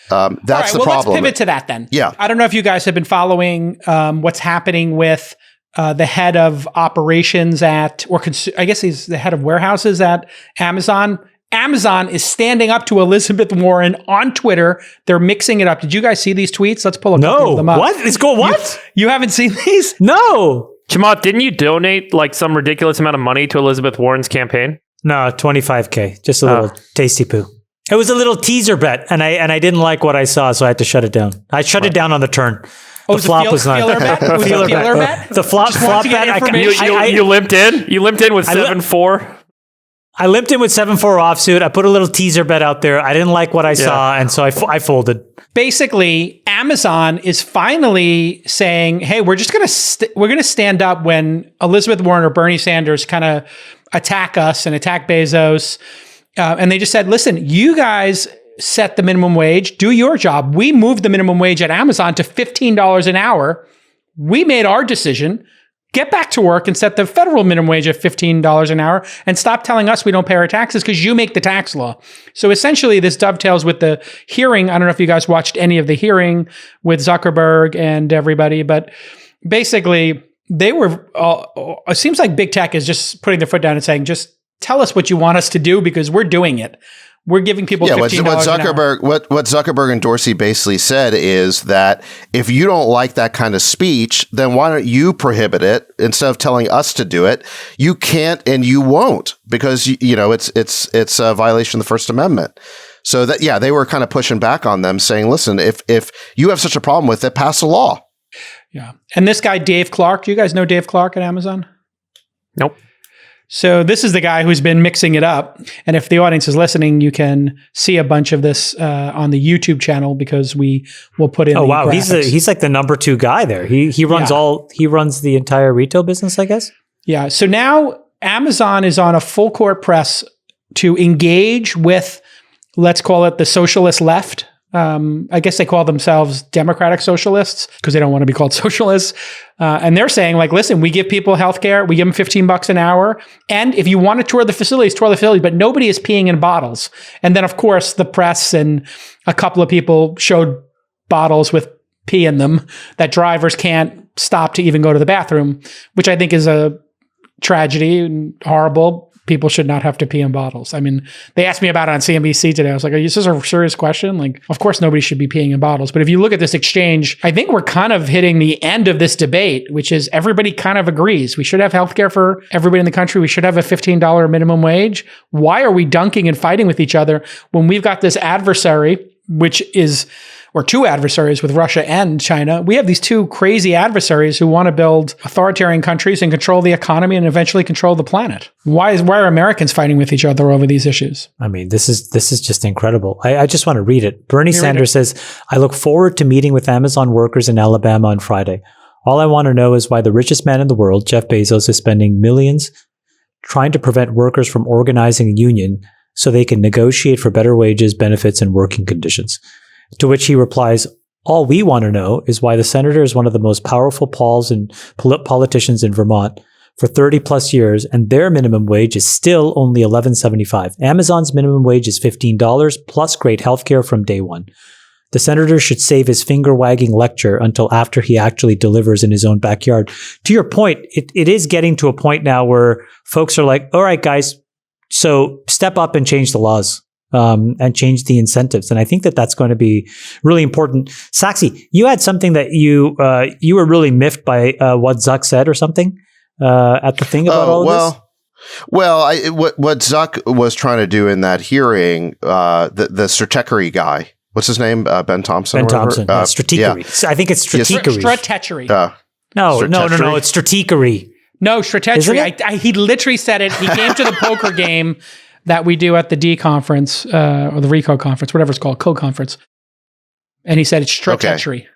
That's the problem. Let's pivot to that then. Yeah. I don't know if you guys have been following what's happening with the head of operations I guess he's the head of warehouses at Amazon. Amazon is standing up to Elizabeth Warren on Twitter. They're mixing it up. Did you guys see these tweets? Let's pull a couple of them up. What? You haven't seen these? No. Chamath, didn't you donate some ridiculous amount of money to Elizabeth Warren's campaign? No, $25,000. Just a little tasty poo. It was a little teaser bet, and I didn't like what I saw, so I had to shut it down. I shut it down on the turn. The flop was not. Feeler bet? Was it a feeler bet? The flop bet. You limped in? You limped in with 7-4? I limped in with 7-4 offsuit. I put a little teaser bet out there. I didn't like what I saw, and so I folded. Basically, Amazon is finally saying, "Hey, we're just gonna stand up when Elizabeth Warren or Bernie Sanders kind of attack us and attack Bezos." And they just said, "Listen, you guys set the minimum wage. Do your job. We moved the minimum wage at Amazon to $15 an hour. We made our decision. Get back to work and set the federal minimum wage at $15 an hour and stop telling us we don't pay our taxes because you make the tax law." So essentially, this dovetails with the hearing. I don't know if you guys watched any of the hearing with Zuckerberg and everybody, but basically, they were. It seems like big tech is just putting their foot down and saying, "Just tell us what you want us to do because we're doing it. We're giving people $15 an hour." What Zuckerberg and Dorsey basically said is that if you don't like that kind of speech, then why don't you prohibit it instead of telling us to do it? You can't and you won't because it's a violation of the First Amendment. So that they were kind of pushing back on them, saying, "Listen, if you have such a problem with it, pass a law." Yeah. And this guy, Dave Clark, do you guys know Dave Clark at Amazon? Nope. So this is the guy who's been mixing it up. And if the audience is listening, you can see a bunch of this on the YouTube channel because we will put in. Oh, the wow. graphics. He's like the number 2 guy there. He runs the entire retail business, I guess. Yeah. So now Amazon is on a full court press to engage with, let's call it the socialist left. I guess they call themselves democratic socialists because they don't want to be called socialists. And they're saying like, listen, we give people healthcare. We give them $15 an hour. And if you want to tour the facilities, but nobody is peeing in bottles. And then of course the press and a couple of people showed bottles with pee in them that drivers can't stop to even go to the bathroom, which I think is a tragedy and horrible. People should not have to pee in bottles. I mean, they asked me about it on CNBC today. I was like, is this a serious question? Like, of course, nobody should be peeing in bottles. But if you look at this exchange, I think we're kind of hitting the end of this debate, which is everybody kind of agrees. We should have healthcare for everybody in the country. We should have a $15 minimum wage. Why are we dunking and fighting with each other when we've got this adversary, which is... or 2 adversaries with Russia and China. We have these 2 crazy adversaries who want to build authoritarian countries and control the economy and eventually control the planet. Why are Americans fighting with each other over these issues? I mean, this is just incredible. I just want to read it. Bernie Sanders says, I look forward to meeting with Amazon workers in Alabama on Friday. All I want to know is why the richest man in the world, Jeff Bezos, is spending millions trying to prevent workers from organizing a union so they can negotiate for better wages, benefits, and working conditions. To which he replies, all we want to know is why the senator is one of the most powerful politicians in Vermont for 30 plus years, and their minimum wage is still only $11.75. Amazon's minimum wage is $15 plus great healthcare from day one. The senator should save his finger-wagging lecture until after he actually delivers in his own backyard. To your point, it is getting to a point now where folks are like, all right, guys, so step up and change the laws. And change the incentives. And I think that that's going to be really important. Saxy, you had something that you were really miffed by what Zuck said or something at the thing about all of this? Well, what Zuck was trying to do in that hearing, the stratechery guy, what's his name? Ben Thompson? Ben Thompson. Stratechery. Yeah. I think it's stratechery. Stratechery. No, it's stratechery. No, stratechery. He literally said it. He came to the poker game that we do at the D conference, or the RECO conference, whatever it's called, co-conference. And he said it's stratechery. Okay.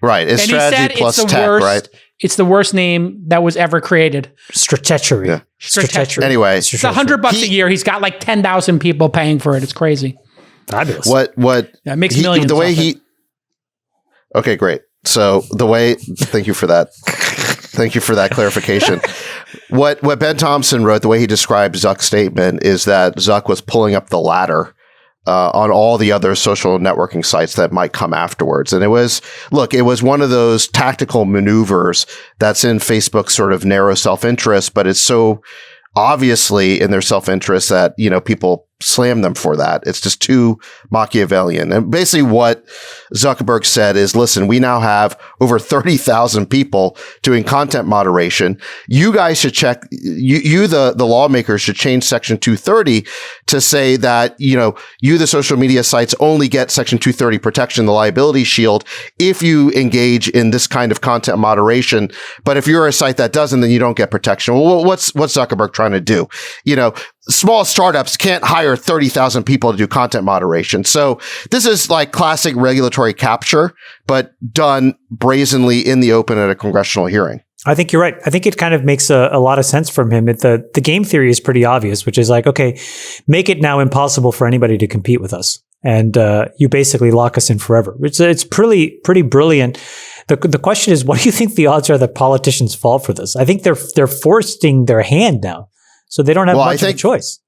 Right. It's strategy plus tech, right? It's the worst name that was ever created. Stratechery. Yeah. Stratechery. Anyway. It's $100 a year. He's got like 10,000 people paying for it. It's crazy. Fabulous. It makes millions. The way he... Okay, great. So thank you for that. Thank you for that clarification. What Ben Thompson wrote, the way he described Zuck's statement is that Zuck was pulling up the ladder on all the other social networking sites that might come afterwards. And it was one of those tactical maneuvers that's in Facebook's sort of narrow self-interest, but it's so obviously in their self-interest that, people slam them for that. It's just too Machiavellian. And basically what Zuckerberg said is, listen, we now have over 30,000 people doing content moderation. You guys should check, the lawmakers should change Section 230 to say that, you, the social media sites only get Section 230 protection, the liability shield, if you engage in this kind of content moderation. But if you're a site that doesn't, then you don't get protection. Well, what's Zuckerberg trying to do? Small startups can't hire 30,000 people to do content moderation. So this is like classic regulatory capture, but done brazenly in the open at a congressional hearing. I think you're right. I think it kind of makes a lot of sense from him. The game theory is pretty obvious, which is like, okay, make it now impossible for anybody to compete with us. And you basically lock us in forever. It's pretty brilliant. The question is, what do you think the odds are that politicians fall for this? I think they're forcing their hand now. So they don't have much of a choice.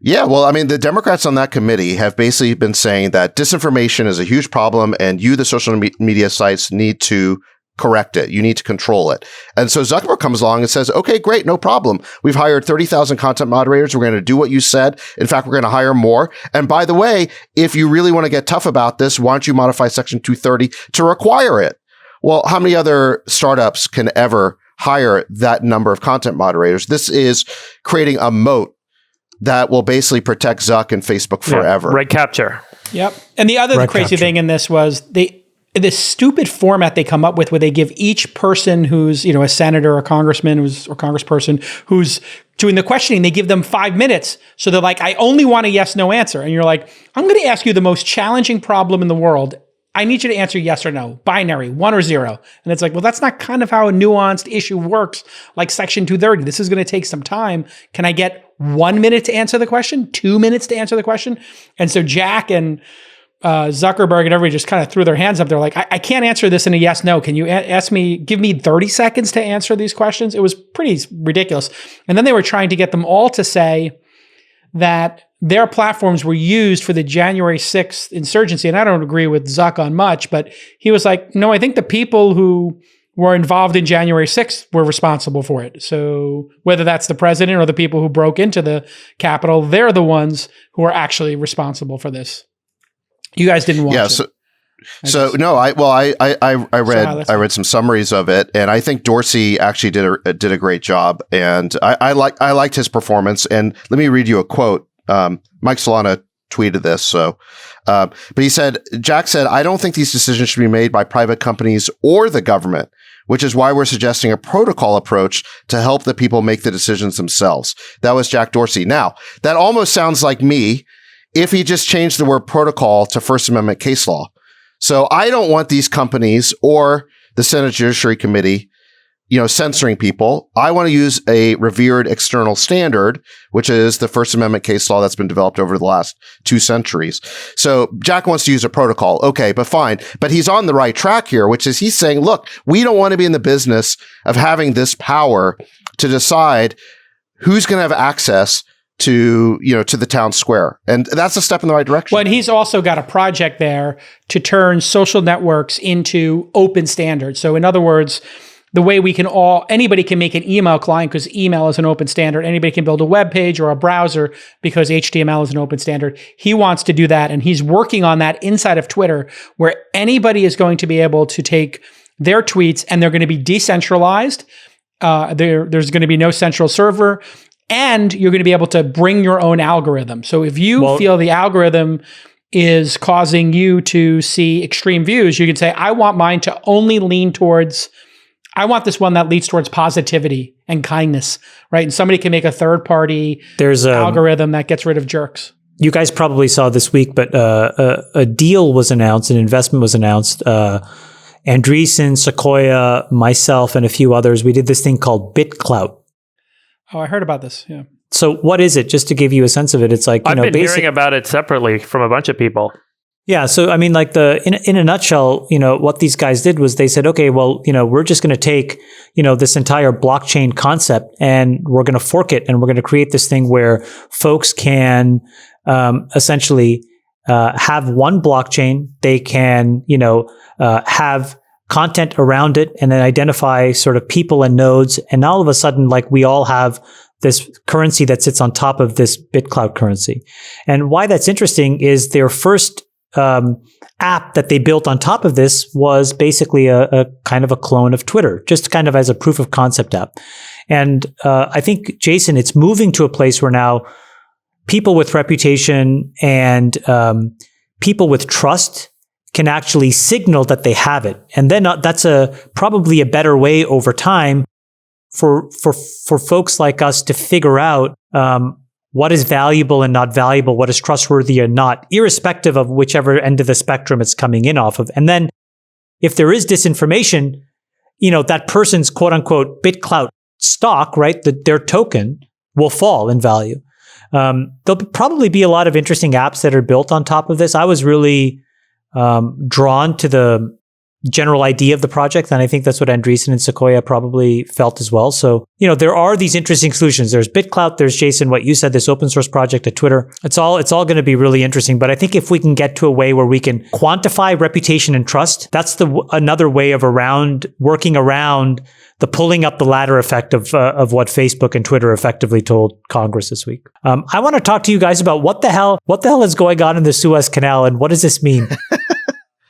Yeah, well, I mean, the Democrats on that committee have basically been saying that disinformation is a huge problem and the social media sites, need to correct it. You need to control it. And so Zuckerberg comes along and says, okay, great, no problem. We've hired 30,000 content moderators. We're going to do what you said. In fact, we're going to hire more. And by the way, if you really want to get tough about this, why don't you modify Section 230 to require it? Well, how many other startups can ever hire that number of content moderators? This is creating a moat that will basically protect Zuck and Facebook forever. Right capture. Yep. And the other crazy thing in this was this stupid format they come up with where they give each person who's, a senator or congressman or congressperson who's doing the questioning, they give them 5 minutes. So they're like, I only want a yes, no answer. And you're like, I'm going to ask you the most challenging problem in the world. I need you to answer yes or no, binary, 1 or 0. And it's like, well, that's not kind of how a nuanced issue works, like Section 230. This is going to take some time. Can I get 1 minute to answer the question? 2 minutes to answer the question? And so Jack and Zuckerberg and everybody just kind of threw their hands up. They're like, I can't answer this in a yes, no. Can you give me 30 seconds to answer these questions? It was pretty ridiculous. And then they were trying to get them all to say that their platforms were used for the January 6th insurgency. And I don't agree with Zuck on much, but he was like, no, I think the people who were involved in January 6th were responsible for it. So whether that's the president or the people who broke into the Capitol, they're the ones who are actually responsible for this. You guys didn't watch it. I read some summaries of it, and I think Dorsey actually did a great job, and I liked his performance. And let me read you a quote. Mike Solana tweeted this. But he said, Jack said, I don't think these decisions should be made by private companies or the government, which is why we're suggesting a protocol approach to help the people make the decisions themselves. That was Jack Dorsey. Now, that almost sounds like me if he just changed the word protocol to First Amendment case law. So I don't want these companies or the Senate Judiciary Committee, censoring people. I want to use a revered external standard, which is the First Amendment case law that's been developed over the last 2 centuries. So Jack wants to use a protocol. Okay, but fine. But he's on the right track here, which is he's saying, look, we don't want to be in the business of having this power to decide who's going to have access to the town square. And that's a step in the right direction. Well, and he's also got a project there to turn social networks into open standards. So in other words, the way anybody can make an email client because email is an open standard. Anybody can build a web page or a browser because HTML is an open standard. He wants to do that. And he's working on that inside of Twitter, where anybody is going to be able to take their tweets and they're going to be decentralized. There's going to be no central server. And you're going to be able to bring your own algorithm. So if you feel the algorithm is causing you to see extreme views, you can say, I want mine to only lean towards, I want this one that leads towards positivity and kindness, right? And somebody can make a third-party algorithm that gets rid of jerks. You guys probably saw this week, but a deal was announced, an investment was announced. Andreessen, Sequoia, myself, and a few others, we did this thing called Bitclout. Oh, I heard about this. Yeah. So what is it? Just to give you a sense of it, it's like, I've been hearing about it separately from a bunch of people. Yeah. So, I mean, like in a nutshell, what these guys did was they said, okay, well, we're just going to take, this entire blockchain concept and we're going to fork it and we're going to create this thing where folks can essentially have one blockchain. They can, have content around it and then identify sort of people and nodes. And all of a sudden, like we all have this currency that sits on top of this Bitclout currency. And why that's interesting is their first app that they built on top of this was basically a kind of a clone of Twitter, just kind of as a proof of concept app. And I think, Jason, it's moving to a place where now people with reputation and people with trust can actually signal that they have it. And then that's probably a better way over time for folks like us to figure out what is valuable and not valuable, what is trustworthy or not, irrespective of whichever end of the spectrum it's coming in off of. And then if there is disinformation, that person's quote unquote Bitclout stock, right, their token will fall in value. There'll probably be a lot of interesting apps that are built on top of this. I was really drawn to the general idea of the project, and I think that's what Andreessen and Sequoia probably felt as well. So, there are these interesting solutions. There's Bitclout, there's Jason, what you said, this open source project at Twitter. It's all going to be really interesting. But I think if we can get to a way where we can quantify reputation and trust, that's another way of working around the pulling up the ladder effect of what Facebook and Twitter effectively told Congress this week. I want to talk to you guys about what the hell is going on in the Suez Canal and what does this mean?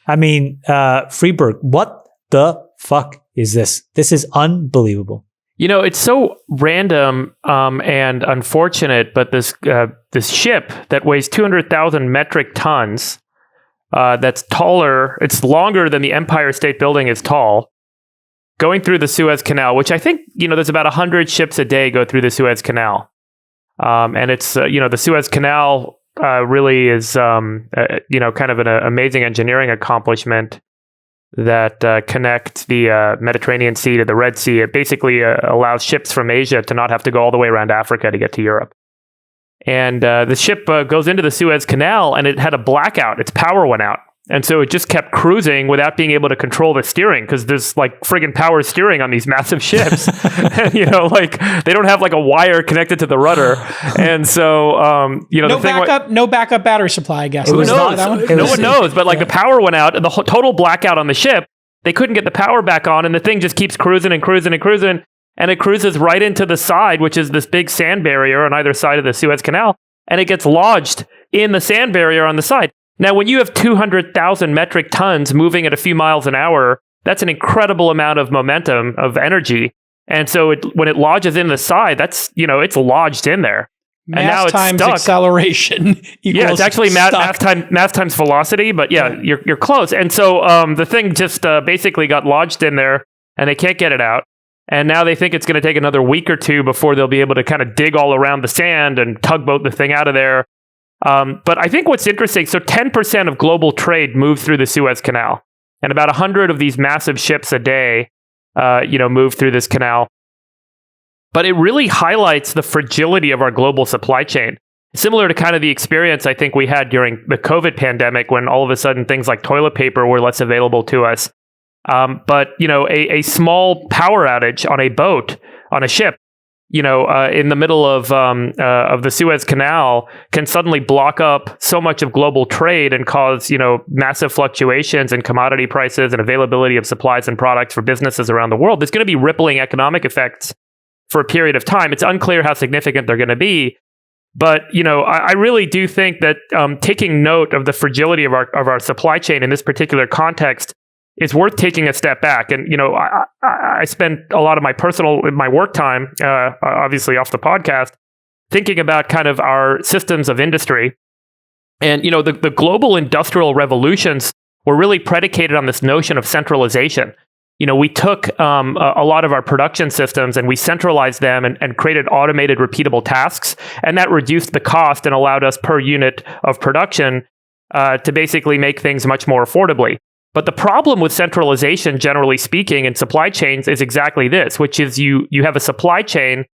I mean, Freeberg, what the fuck is this? This is unbelievable. It's so random and unfortunate, but this ship that weighs 200,000 metric tons that's taller. It's longer than the Empire State Building is tall, going through the Suez Canal, which I think, there's about 100 ships a day go through the Suez Canal. And it's, the Suez Canal really is, kind of an amazing engineering accomplishment that connects the Mediterranean Sea to the Red Sea. It basically allows ships from Asia to not have to go all the way around Africa to get to Europe. And the ship goes into the Suez Canal, and it had a blackout. Its power went out. And so it just kept cruising without being able to control the steering, because there's like friggin' power steering on these massive ships. And, they don't have like a wire connected to the rudder. And so, no backup battery supply, I guess. Who knows? No one knows. But the power went out, and the total blackout on the ship, they couldn't get the power back on, and the thing just keeps cruising and cruising and cruising. And it cruises right into the side, which is this big sand barrier on either side of the Suez Canal. And it gets lodged in the sand barrier on the side. Now, when you have 200,000 metric tons moving at a few miles an hour, that's an incredible amount of momentum, of energy. And so when it lodges in the side, that's, it's lodged in there. Mass and now it's times stuck. Acceleration equals it's actually mass times velocity, but you're close. And so the thing just basically got lodged in there, and they can't get it out. And now they think it's going to take another week or two before they'll be able to kind of dig all around the sand and tugboat the thing out of there. But I think what's interesting, so 10% of global trade moves through the Suez Canal, and about 100 of these massive ships a day, move through this canal. But it really highlights the fragility of our global supply chain. Similar to kind of the experience I think we had during the COVID pandemic, when all of a sudden things like toilet paper were less available to us. But a small power outage on a boat, on a ship, in the middle of the Suez Canal can suddenly block up so much of global trade and cause, massive fluctuations in commodity prices and availability of supplies and products for businesses around the world. There's going to be rippling economic effects for a period of time. It's unclear how significant they're going to be. But, I really do think that taking note of the fragility of our supply chain in this particular context is worth taking a step back. And, I spend a lot of my work time, obviously off the podcast, thinking about kind of our systems of industry. And, the global industrial revolutions were really predicated on this notion of centralization. We took a lot of our production systems and we centralized them and created automated, repeatable tasks. And that reduced the cost and allowed us per unit of production to basically make things much more affordably. But the problem with centralization, generally speaking, in supply chains is exactly this, which is you have a supply chain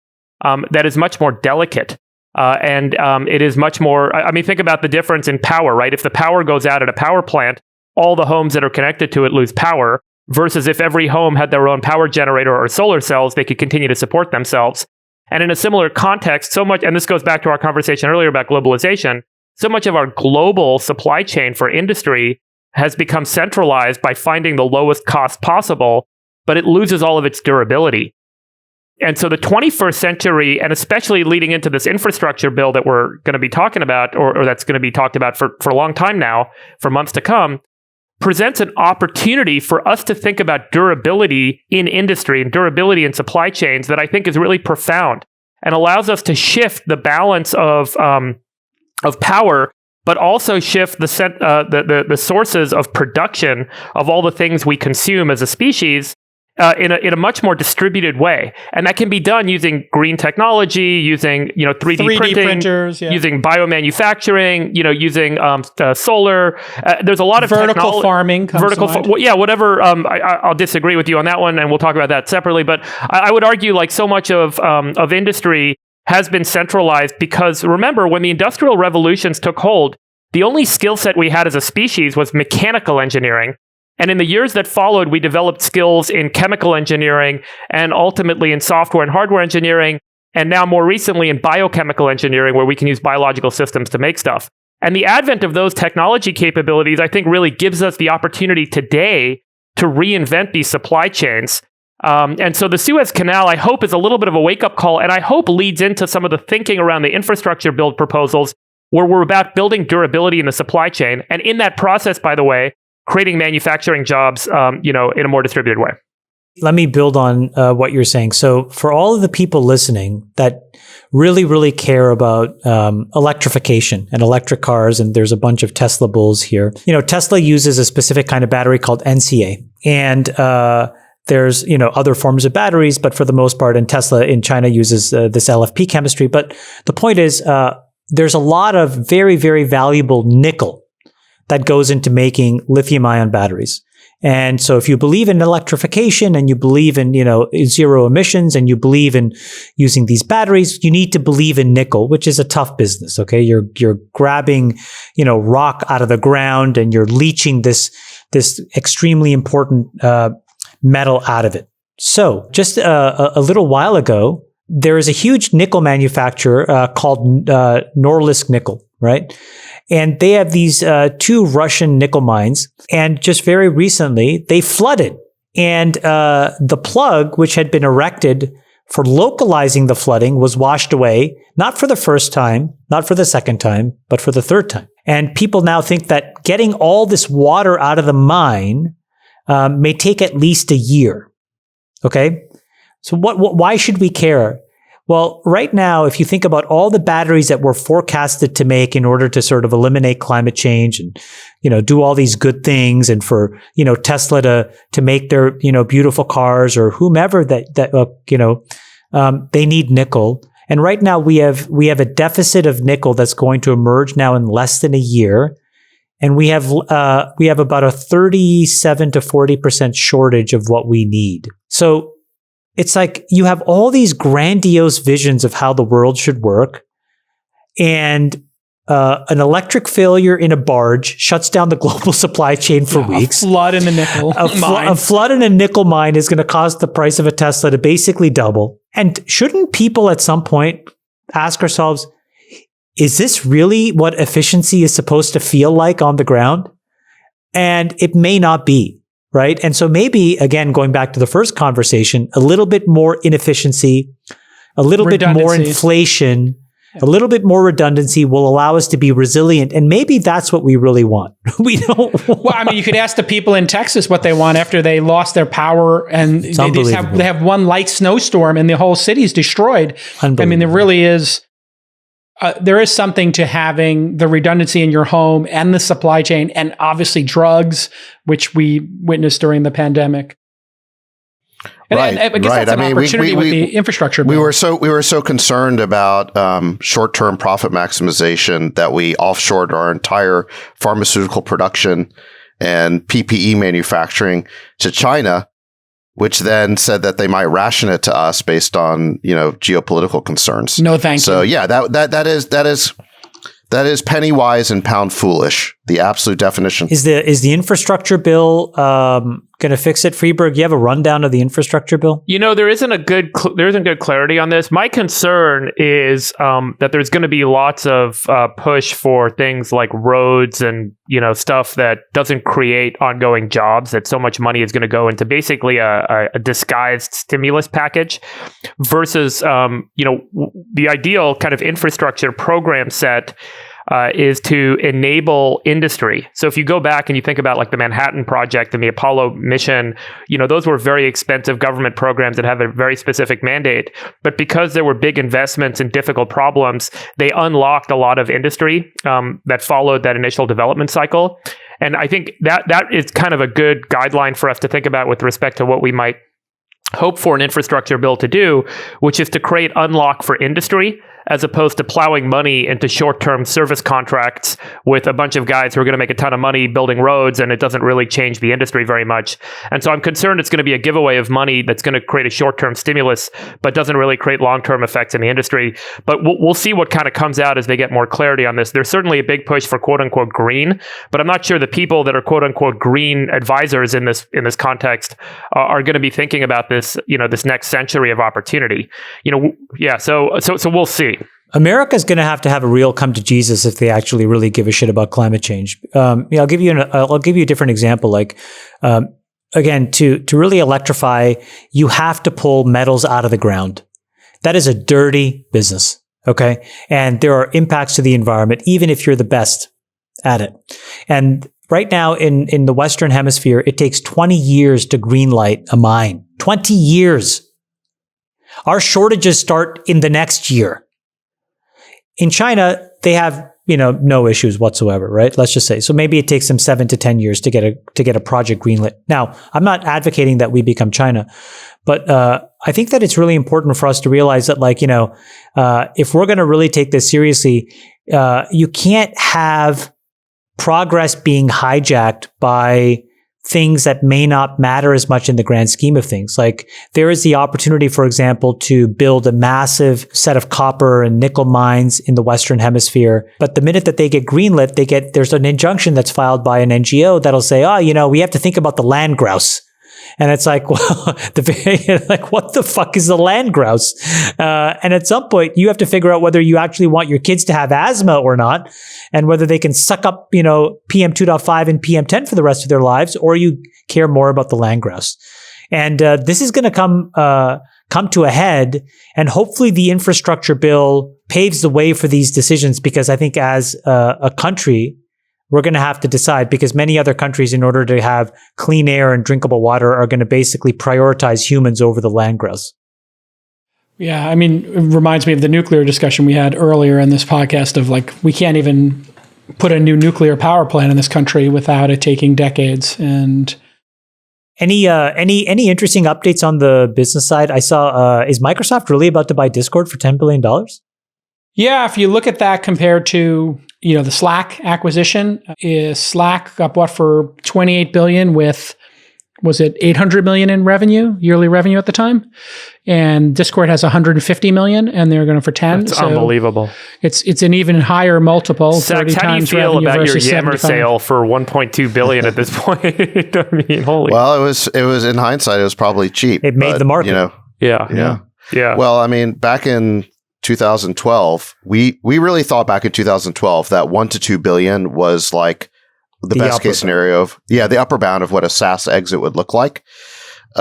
that is much more delicate. And it is much more, think about the difference in power, right? If the power goes out at a power plant, all the homes that are connected to it lose power, versus if every home had their own power generator or solar cells, they could continue to support themselves. And in a similar context, so much, and this goes back to our conversation earlier about globalization, so much of our global supply chain for industry has become centralized by finding the lowest cost possible, but it loses all of its durability. And so the 21st century, and especially leading into this infrastructure bill that we're going to be talking about, or that's going to be talked about for a long time now, for months to come, presents an opportunity for us to think about durability in industry and durability in supply chains that I think is really profound and allows us to shift the balance of power, but also shift the sources of production of all the things we consume as a species in a much more distributed way. And that can be done using green technology, using 3D printing, printers, using biomanufacturing, using solar. There's a lot of vertical farming. Whatever. I'll disagree with you on that one, and we'll talk about that separately. But I would argue like so much of industry has been centralized because, remember, when the industrial revolutions took hold, the only skill set we had as a species was mechanical engineering. And in the years that followed, we developed skills in chemical engineering and ultimately in software and hardware engineering, and now more recently in biochemical engineering, where we can use biological systems to make stuff. And the advent of those technology capabilities, I think, really gives us the opportunity today to reinvent these supply chains. And so the Suez Canal, I hope, is a little bit of a wake-up call, and I hope leads into some of the thinking around the infrastructure build proposals, where we're about building durability in the supply chain. And in that process, by the way, creating manufacturing jobs, in a more distributed way. let me build on what you're saying. So for all of the people listening that really, really care about electrification and electric cars, and there's a bunch of Tesla bulls here. Tesla uses a specific kind of battery called NCA. And there's, other forms of batteries, but for the most part, and Tesla in China uses this LFP chemistry. But the point is, there's a lot of very, very valuable nickel that goes into making lithium-ion batteries. And so if you believe in electrification and you believe in, zero emissions and you believe in using these batteries, you need to believe in nickel, which is a tough business. Okay. You're grabbing, rock out of the ground and you're leaching this extremely important, metal out of it. So just a little while ago, there is a huge nickel manufacturer, called, Norilsk Nickel, right? And they have these 2 Russian nickel mines. And just very recently, they flooded. And the plug, which had been erected for localizing the flooding, was washed away, not for the first time, not for the second time, but for the third time. And people now think that getting all this water out of the mine may take at least a year. Okay? So why should we care? Well, right now, if you think about all the batteries that we're forecasted to make in order to sort of eliminate climate change and, do all these good things, and for, Tesla to make their, beautiful cars, or whomever they need nickel. And right now we have a deficit of nickel that's going to emerge now in less than a year. And we have about a 37 to 40% shortage of what we need. So it's like you have all these grandiose visions of how the world should work, and an electric failure in a barge shuts down the global supply chain for weeks. A flood in a nickel mine. A flood in a nickel mine is going to cause the price of a Tesla to basically double. And shouldn't people at some point ask ourselves, is this really what efficiency is supposed to feel like on the ground? And it may not be. Right. And so maybe, again, going back to the first conversation, a little bit more inefficiency, a little bit more inflation, a little bit more redundancy will allow us to be resilient. And maybe that's what we really want. We don't want. Well, I mean, you could ask the people in Texas what they want after they lost their power and they have one light snowstorm and the whole city's destroyed. I mean, there really is. There is something to having the redundancy in your home and the supply chain, and obviously drugs, which we witnessed during the pandemic. And I guess that's an opportunity with the infrastructure bill. We were so concerned about short-term profit maximization that we offshored our entire pharmaceutical production and PPE manufacturing to China, which then said that they might ration it to us based on, geopolitical concerns. No, thank you. So yeah, that is penny wise and pound foolish. The absolute definition. Is the infrastructure bill going to fix it? Freeberg, you have a rundown of the infrastructure bill? There isn't good clarity on this. My concern is that there's going to be lots of push for things like roads and stuff that doesn't create ongoing jobs. That so much money is going to go into basically a disguised stimulus package, versus the ideal kind of infrastructure program set. Is to enable industry. So if you go back and you think about like the Manhattan Project and the Apollo mission, those were very expensive government programs that have a very specific mandate. But because there were big investments and difficult problems, they unlocked a lot of industry that followed that initial development cycle. And I think that is kind of a good guideline for us to think about with respect to what we might hope for an infrastructure bill to do, which is to create unlock for industry, as opposed to plowing money into short-term service contracts with a bunch of guys who are going to make a ton of money building roads, and it doesn't really change the industry very much. And so I'm concerned it's going to be a giveaway of money that's going to create a short-term stimulus, but doesn't really create long-term effects in the industry. But we'll see what kind of comes out as they get more clarity on this. There's certainly a big push for quote-unquote green, but I'm not sure the people that are quote-unquote green advisors in this context are going to be thinking about this, this next century of opportunity. So we'll see. America's going to have a real come to Jesus if they actually really give a shit about climate change. I'll give you a different example. Like, again, to really electrify, you have to pull metals out of the ground. That is a dirty business. Okay. And there are impacts to the environment, even if you're the best at it. And right now in the Western hemisphere, it takes 20 years to greenlight a mine. 20 years. Our shortages start in the next year. In China, they have, no issues whatsoever, right? Let's just say. So maybe it takes them 7 to 10 years to get a project greenlit. Now, I'm not advocating that we become China, but I think that it's really important for us to realize that, if we're going to really take this seriously, you can't have progress being hijacked by things that may not matter as much in the grand scheme of things. Like there is the opportunity, for example, to build a massive set of copper and nickel mines in the Western Hemisphere. But the minute that they get greenlit, there's an injunction that's filed by an NGO that'll say, we have to think about the land grouse. And it's like, well, what the fuck is the land grouse? And at some point, you have to figure out whether you actually want your kids to have asthma or not, and whether they can suck up, PM 2.5 and PM 10 for the rest of their lives, or you care more about the land grouse. And this is going to come to a head, and hopefully the infrastructure bill paves the way for these decisions, because I think as a country, we're going to have to decide, because many other countries, in order to have clean air and drinkable water, are going to basically prioritize humans over the land grouse. Yeah, I mean, it reminds me of the nuclear discussion we had earlier in this podcast of we can't even put a new nuclear power plant in this country without it taking decades. And any interesting updates on the business side? I saw, is Microsoft really about to buy Discord for $10 billion? Yeah, if you look at that compared to the Slack acquisition, is Slack got bought for $28 billion with, was it $800 million in revenue, yearly revenue at the time? And Discord has $150 million, and they're going for 10. That's unbelievable. It's an even higher multiple. Zach, how do you feel about your Yammer sale for $1.2 billion at this point? I mean, holy. Well, it was in hindsight, it was probably cheap. It made the market. Yeah. Well, I mean, back in 2012, we really thought back in 2012 that 1 to 2 billion was like the best case scenario of the upper bound of what a SaaS exit would look like.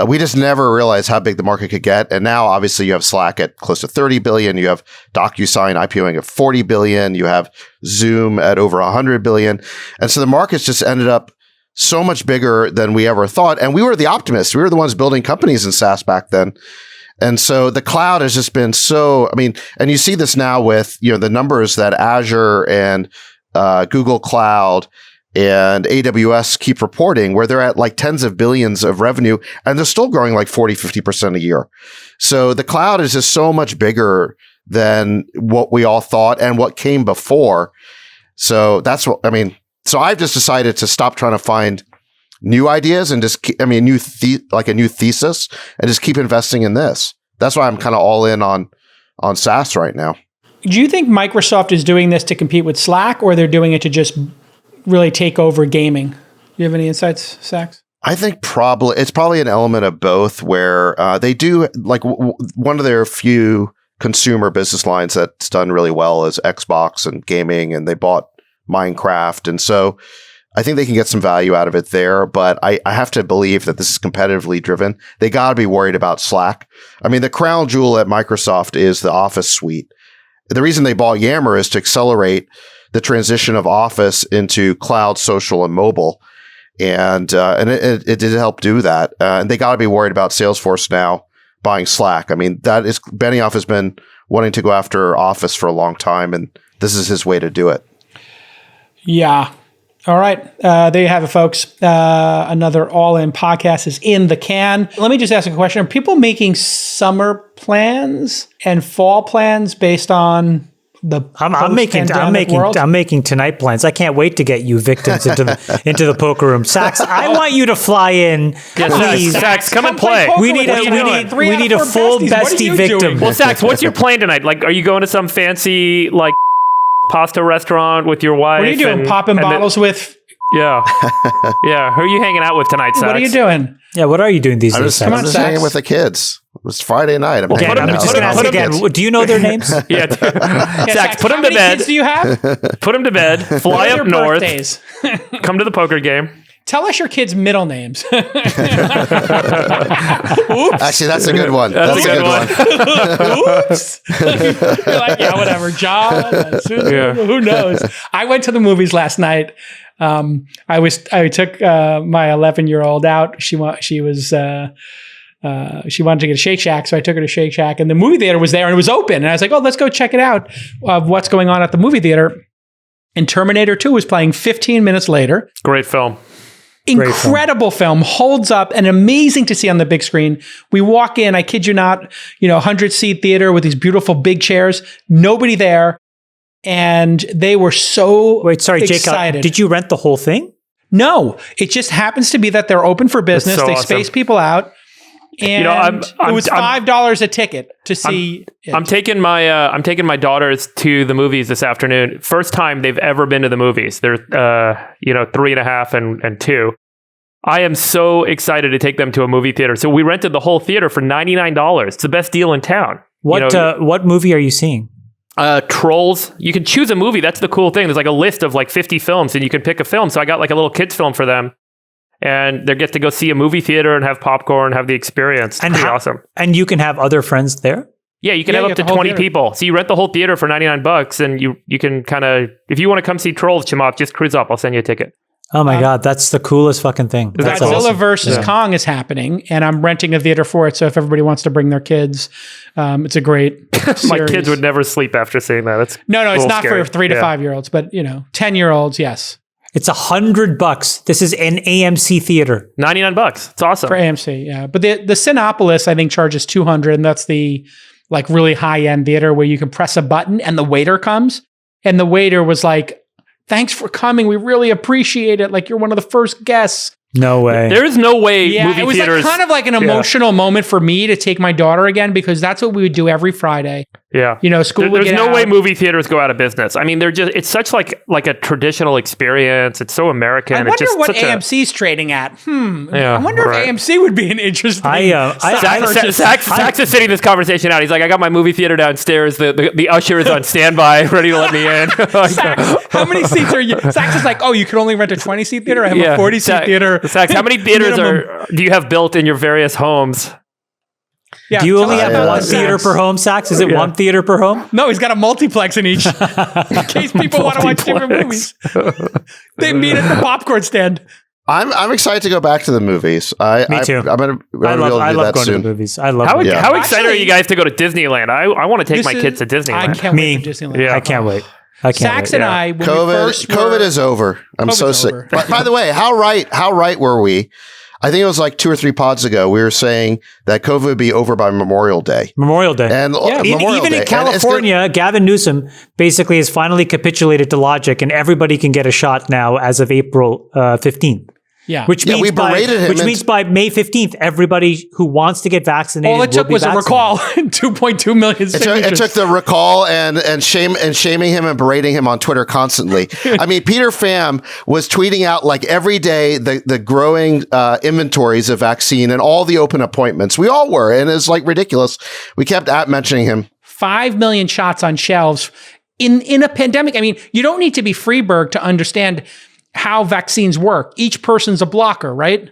We just never realized how big the market could get. And now obviously you have Slack at close to 30 billion. You have DocuSign IPOing at 40 billion. You have Zoom at over 100 billion. And so the market's just ended up so much bigger than we ever thought. And we were the optimists. We were the ones building companies in SaaS back then. And so the cloud has just been and you see this now with, the numbers that Azure and Google Cloud and AWS keep reporting, where they're at like tens of billions of revenue, and they're still growing like 40, 50% a year. So the cloud is just so much bigger than what we all thought and what came before. So that's so I've just decided to stop trying to find new ideas and just a new thesis, and just keep investing in this. That's why I'm kind of all in on SaaS right now. Do you think Microsoft is doing this to compete with Slack, or they're doing it to just really take over gaming? Do you have any insights, Sachs? I think it's probably an element of both, where they do one of their few consumer business lines that's done really well is Xbox and gaming, and they bought Minecraft, and so I think they can get some value out of it there, but I have to believe that this is competitively driven. They got to be worried about Slack. I mean, the crown jewel at Microsoft is the Office suite. The reason they bought Yammer is to accelerate the transition of Office into cloud, social, and mobile. And it did help do that. And they got to be worried about Salesforce now buying Slack. I mean, Benioff has been wanting to go after Office for a long time, and this is his way to do it. Yeah. All right. There you have it, folks. Another All-In podcast is in the can. Let me just ask a question. Are people making summer plans and fall plans based on the I'm making tonight plans. I can't wait to get you victims into the poker room. Sachs, I want you to fly in. Please. Sachs, come and play. We need a full bestie victim. Well, Sachs, what's your plan tonight? Like, are you going to some fancy pasta restaurant with your wife? What are you doing? Popping bottles with? Yeah. Yeah. Who are you hanging out with tonight, Sachs? What are you doing? Yeah, what are you doing these days, Sachs? I'm just hanging with the kids. It was Friday night. I'm just going to ask again. Do you know their names? Yeah. Sachs, put them to bed. How many kids do you have? Put them to bed. Fly up north. Birthdays? Come to the poker game. Tell us your kids' middle names. Oops. Actually, that's a good one. That's a good one. Oops. You're like, yeah, whatever. John, Susan, who knows? I went to the movies last night. I took my 11-year-old out. She was she wanted to get a Shake Shack, so I took her to Shake Shack, and the movie theater was there and it was open. And I was like, oh, let's go check it out of what's going on at the movie theater. And Terminator 2 was playing 15 minutes later. Great film. Incredible film, holds up, and amazing to see on the big screen. We walk in, I kid you not, 100-seat theater with these beautiful big chairs, nobody there, and they were so excited. Jacob, did you rent the whole thing? No, it just happens to be that they're open for business. So they awesome. space people out, and it was $5 a ticket to see. I'm taking my daughters to the movies this afternoon. First time they've ever been to the movies. They're 3.5 and 2. I am so excited to take them to a movie theater. So we rented the whole theater for $99. It's the best deal in town. What movie are you seeing? Trolls. You can choose a movie. That's the cool thing. There's like a list of like 50 films and you can pick a film. So I got like a little kids film for them. And they get to go see a movie theater and have popcorn, have the experience. It's pretty awesome. And you can have other friends there? Yeah, you can have up to 20 people. So you rent the whole theater for $99 and you can kind of, if you want to come see Trolls, Chamath, just cruise up. I'll send you a ticket. Oh my God, that's the coolest fucking thing. That's Godzilla awesome. versus Kong is happening, and I'm renting a theater for it. So if everybody wants to bring their kids, it's a great series. My kids would never sleep after seeing that. That's no, it's not for 3 to 5 year olds, but 10-year-olds, yes. It's $100. This is an AMC theater. $99. It's awesome. For AMC, yeah. But the Cinepolis, I think, charges $200, and that's the like really high-end theater where you can press a button and the waiter comes. And the waiter was like, thanks for coming. We really appreciate it. Like, you're one of the first guests. No way. There is no way movie it was theaters... like kind of like an emotional moment for me to take my daughter again, because that's what we would do every Friday. Yeah. School would There's get no out. way movie theaters go out of business. I mean, it's such like a traditional experience. It's so American. I wonder it's just what AMC's trading at. Yeah, I wonder if AMC would be an interesting... Sax is sitting this conversation out. He's like, I got my movie theater downstairs. The usher is on standby, ready to let me in. Sax, how many seats are you... Sax is like, oh, you can only rent a 20-seat theater? I have a 40-seat theater. Sax, how many theaters do you have built in your various homes? Yeah, do you only have one theater per home, Sax? Is it one theater per home? No, he's got a multiplex in each, in case people want to watch different movies. They meet at the popcorn stand. I'm excited to go back to the movies. Me too. I'm gonna I love going soon. to the movies. I love it. How excited are you guys to go to Disneyland? I want to take my kids to Disneyland. I can't wait for Disneyland. Yeah. I can't wait. Sax and I, when COVID is over. I'm so sick. By the way, how right were we? I think it was like 2 or 3 pods ago. We were saying that COVID would be over by Memorial Day. And even in California, Gavin Newsom basically has finally capitulated to logic, and everybody can get a shot now as of April 15th. Yeah. Which means, we berated him. Which means by May 15th, everybody who wants to get vaccinated all it took was a recall and 2.2 million signatures. It took the recall and shaming him and berating him on Twitter constantly. I mean, Peter Pham was tweeting out like every day the growing inventories of vaccine and all the open appointments. We all were, and it's like ridiculous. We kept mentioning him. 5 million shots on shelves in a pandemic. I mean, you don't need to be Freeberg to understand how vaccines work. Each person's a blocker, right?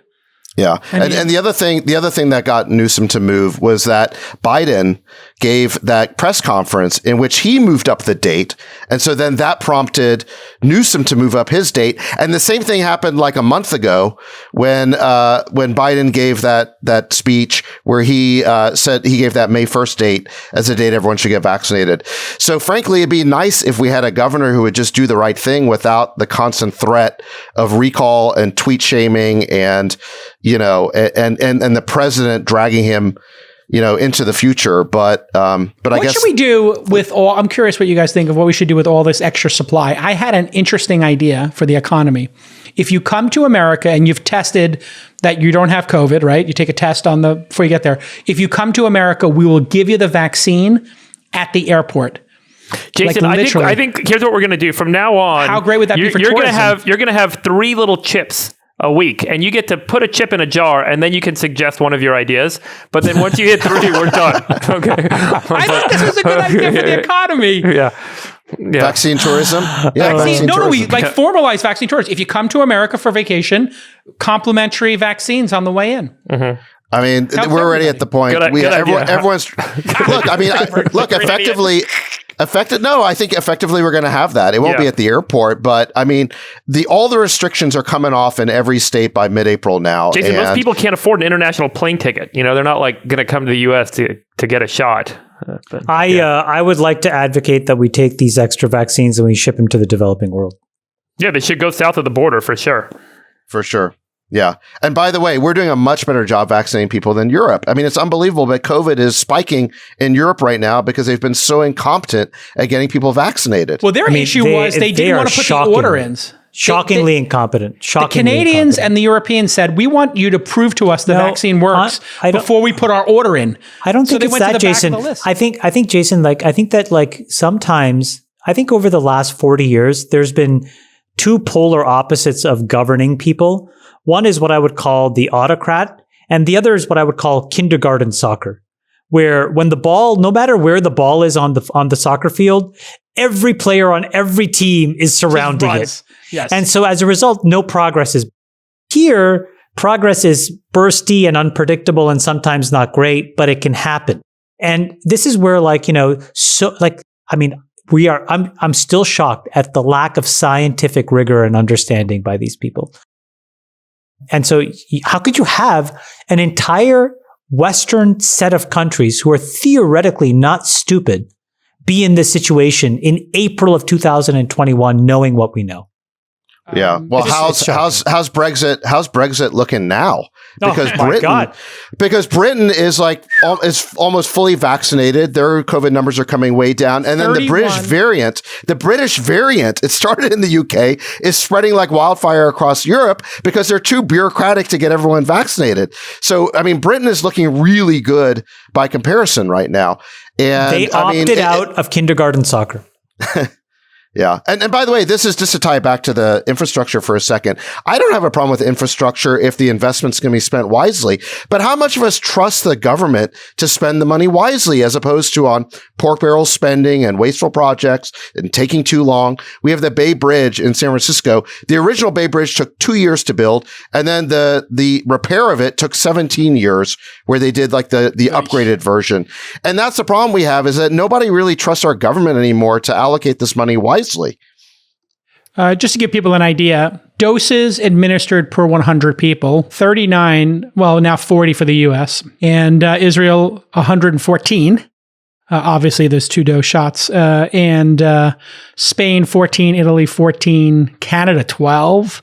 Yeah. And the other thing that got Newsom to move was that Biden gave that press conference in which he moved up the date. And so then that prompted Newsom to move up his date. And the same thing happened like a month ago when Biden gave that speech where he said he gave that May 1st date as a date everyone should get vaccinated. So frankly, it'd be nice if we had a governor who would just do the right thing without the constant threat of recall and tweet shaming and and the president dragging him, into the future. But I guess what should we do with all? I'm curious what you guys think of what we should do with all this extra supply. I had an interesting idea for the economy. If you come to America and you've tested that you don't have COVID, right? You take a test before you get there. If you come to America, we will give you the vaccine at the airport. Jason, I think here's what we're going to do from now on. How great would that be for tourism? You're going to have 3 little chips a week, and you get to put a chip in a jar, and then you can suggest one of your ideas. But then once you hit 3, we're done. Okay. I think this was a good idea for the economy. Yeah. Vaccine tourism. Yeah, we formalize vaccine tourism. If you come to America for vacation, complimentary vaccines on the way in. Mm-hmm. I mean, we're already at the point. Everyone's look. I mean, effectively. No, I think effectively we're going to have that. It won't be at the airport, but I mean, all the restrictions are coming off in every state by mid-April now. Jason, most people can't afford an international plane ticket. They're not like going to come to the U.S. to get a shot. I would like to advocate that we take these extra vaccines and we ship them to the developing world. Yeah, they should go south of the border for sure. For sure. Yeah. And by the way, we're doing a much better job vaccinating people than Europe. I mean, it's unbelievable, but COVID is spiking in Europe right now because they've been so incompetent at getting people vaccinated. Well, their issue was they didn't want to put the order in. Shockingly incompetent. The Canadians and the Europeans said, we want you to prove to us the vaccine works before we put our order in. I don't think it's that, Jason. I think, Jason, I think that sometimes, over the last 40 years, there's been two polar opposites of governing people. One is what I would call the autocrat, and the other is what I would call kindergarten soccer, where when the ball, no matter where the ball is on the soccer field, every player on every team is surrounding it. Yes. And so as a result, no progress is. Here, progress is bursty and unpredictable and sometimes not great, but it can happen. And this is where I'm still shocked at the lack of scientific rigor and understanding by these people. And so how could you have an entire Western set of countries who are theoretically not stupid be in this situation in April of 2021, knowing what we know? Yeah. Well, how's Brexit looking now? Because Britain is almost fully vaccinated. Their COVID numbers are coming way down. And then the British variant, it started in the UK, is spreading like wildfire across Europe because they're too bureaucratic to get everyone vaccinated. So, I mean, Britain is looking really good by comparison right now. And they opted out of kindergarten soccer. Yeah. And by the way, this is just to tie back to the infrastructure for a second. I don't have a problem with infrastructure if the investment's going to be spent wisely. But how much of us trust the government to spend the money wisely as opposed to on pork barrel spending and wasteful projects and taking too long? We have the Bay Bridge in San Francisco. The original Bay Bridge took 2 years to build. And then the repair of it took 17 years where they did the upgraded version. And that's the problem we have is that nobody really trusts our government anymore to allocate this money wisely. Just to give people an idea, doses administered per 100 people, 39, well, now 40 for the US, and Israel, 114. Obviously, there's 2-dose shots. And Spain, 14, Italy, 14, Canada, 12,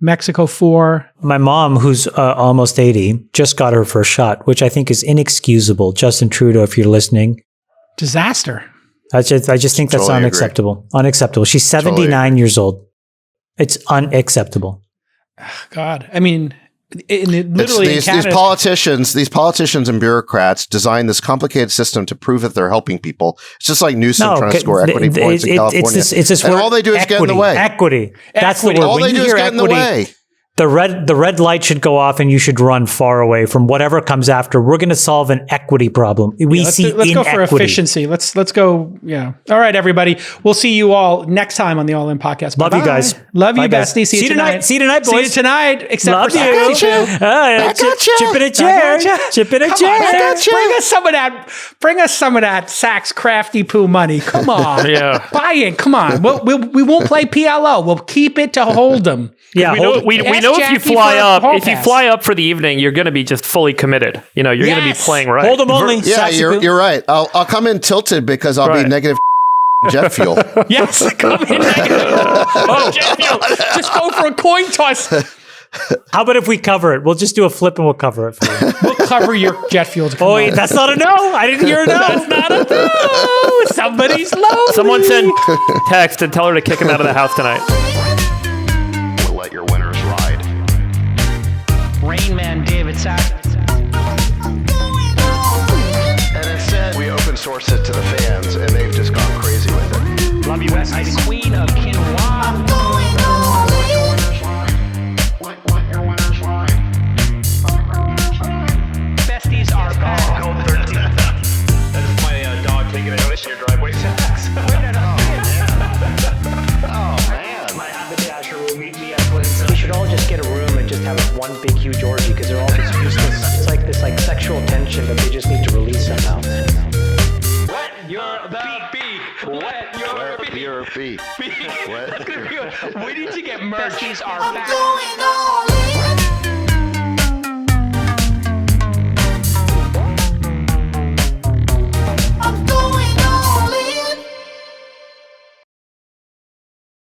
Mexico, 4. My mom, who's almost 80, just got her first shot, which I think is inexcusable. Justin Trudeau, if you're listening. Disaster. I just think that's unacceptable. Unacceptable. She's 79 years old. It's unacceptable. God, I mean, literally these politicians and bureaucrats design this complicated system to prove that they're helping people. It's just like Newsom trying to score equity points in California. It's this and all they do is get in the way. Equity. That's the word. All they do is get in the way. The red light should go off and you should run far away from whatever comes after. We're going to solve an equity problem. Let's go for efficiency. Let's go. Yeah. All right, everybody. We'll see you all next time on the All In Podcast. Love you guys. Love you, Besties. See you tonight. See you tonight, boys. See you tonight. Except Love for you. Chip in a chair. Chip in a chair. Bring us some of that Saks crafty poo money. Come on. Yeah. Buy it. Come on. We won't play PLO. We'll keep it to Hold'em. Yeah, we know if you fly up for the evening, you're going to be just fully committed. You're going to be playing right. Hold them only. Yeah, you're right. I'll come in tilted because I'll be negative jet fuel. Yes, come in negative. Jet fuel. Just go for a coin toss. How about if we cover it? We'll just do a flip and we'll cover it for you. We'll cover your jet fuel. Oh, that's not a no. I didn't hear a no. That's not a no. Somebody's lonely. Someone send text and tell her to kick him out of the house tonight. Let your winners ride. Rain Man David Sack. And instead, we open source it to the fans, and they've just gone crazy with it. Love you, Besties. The Queen of Quinoa. Besties are back. That is my dog taking a notice in your driveway. We should all just get a room and just have one big huge orgy because they're all just useless. It's like this sexual tension that they just need to release somehow. What? You're the bee. That's gonna be we need to get merch. Besties are I'm back. going all in.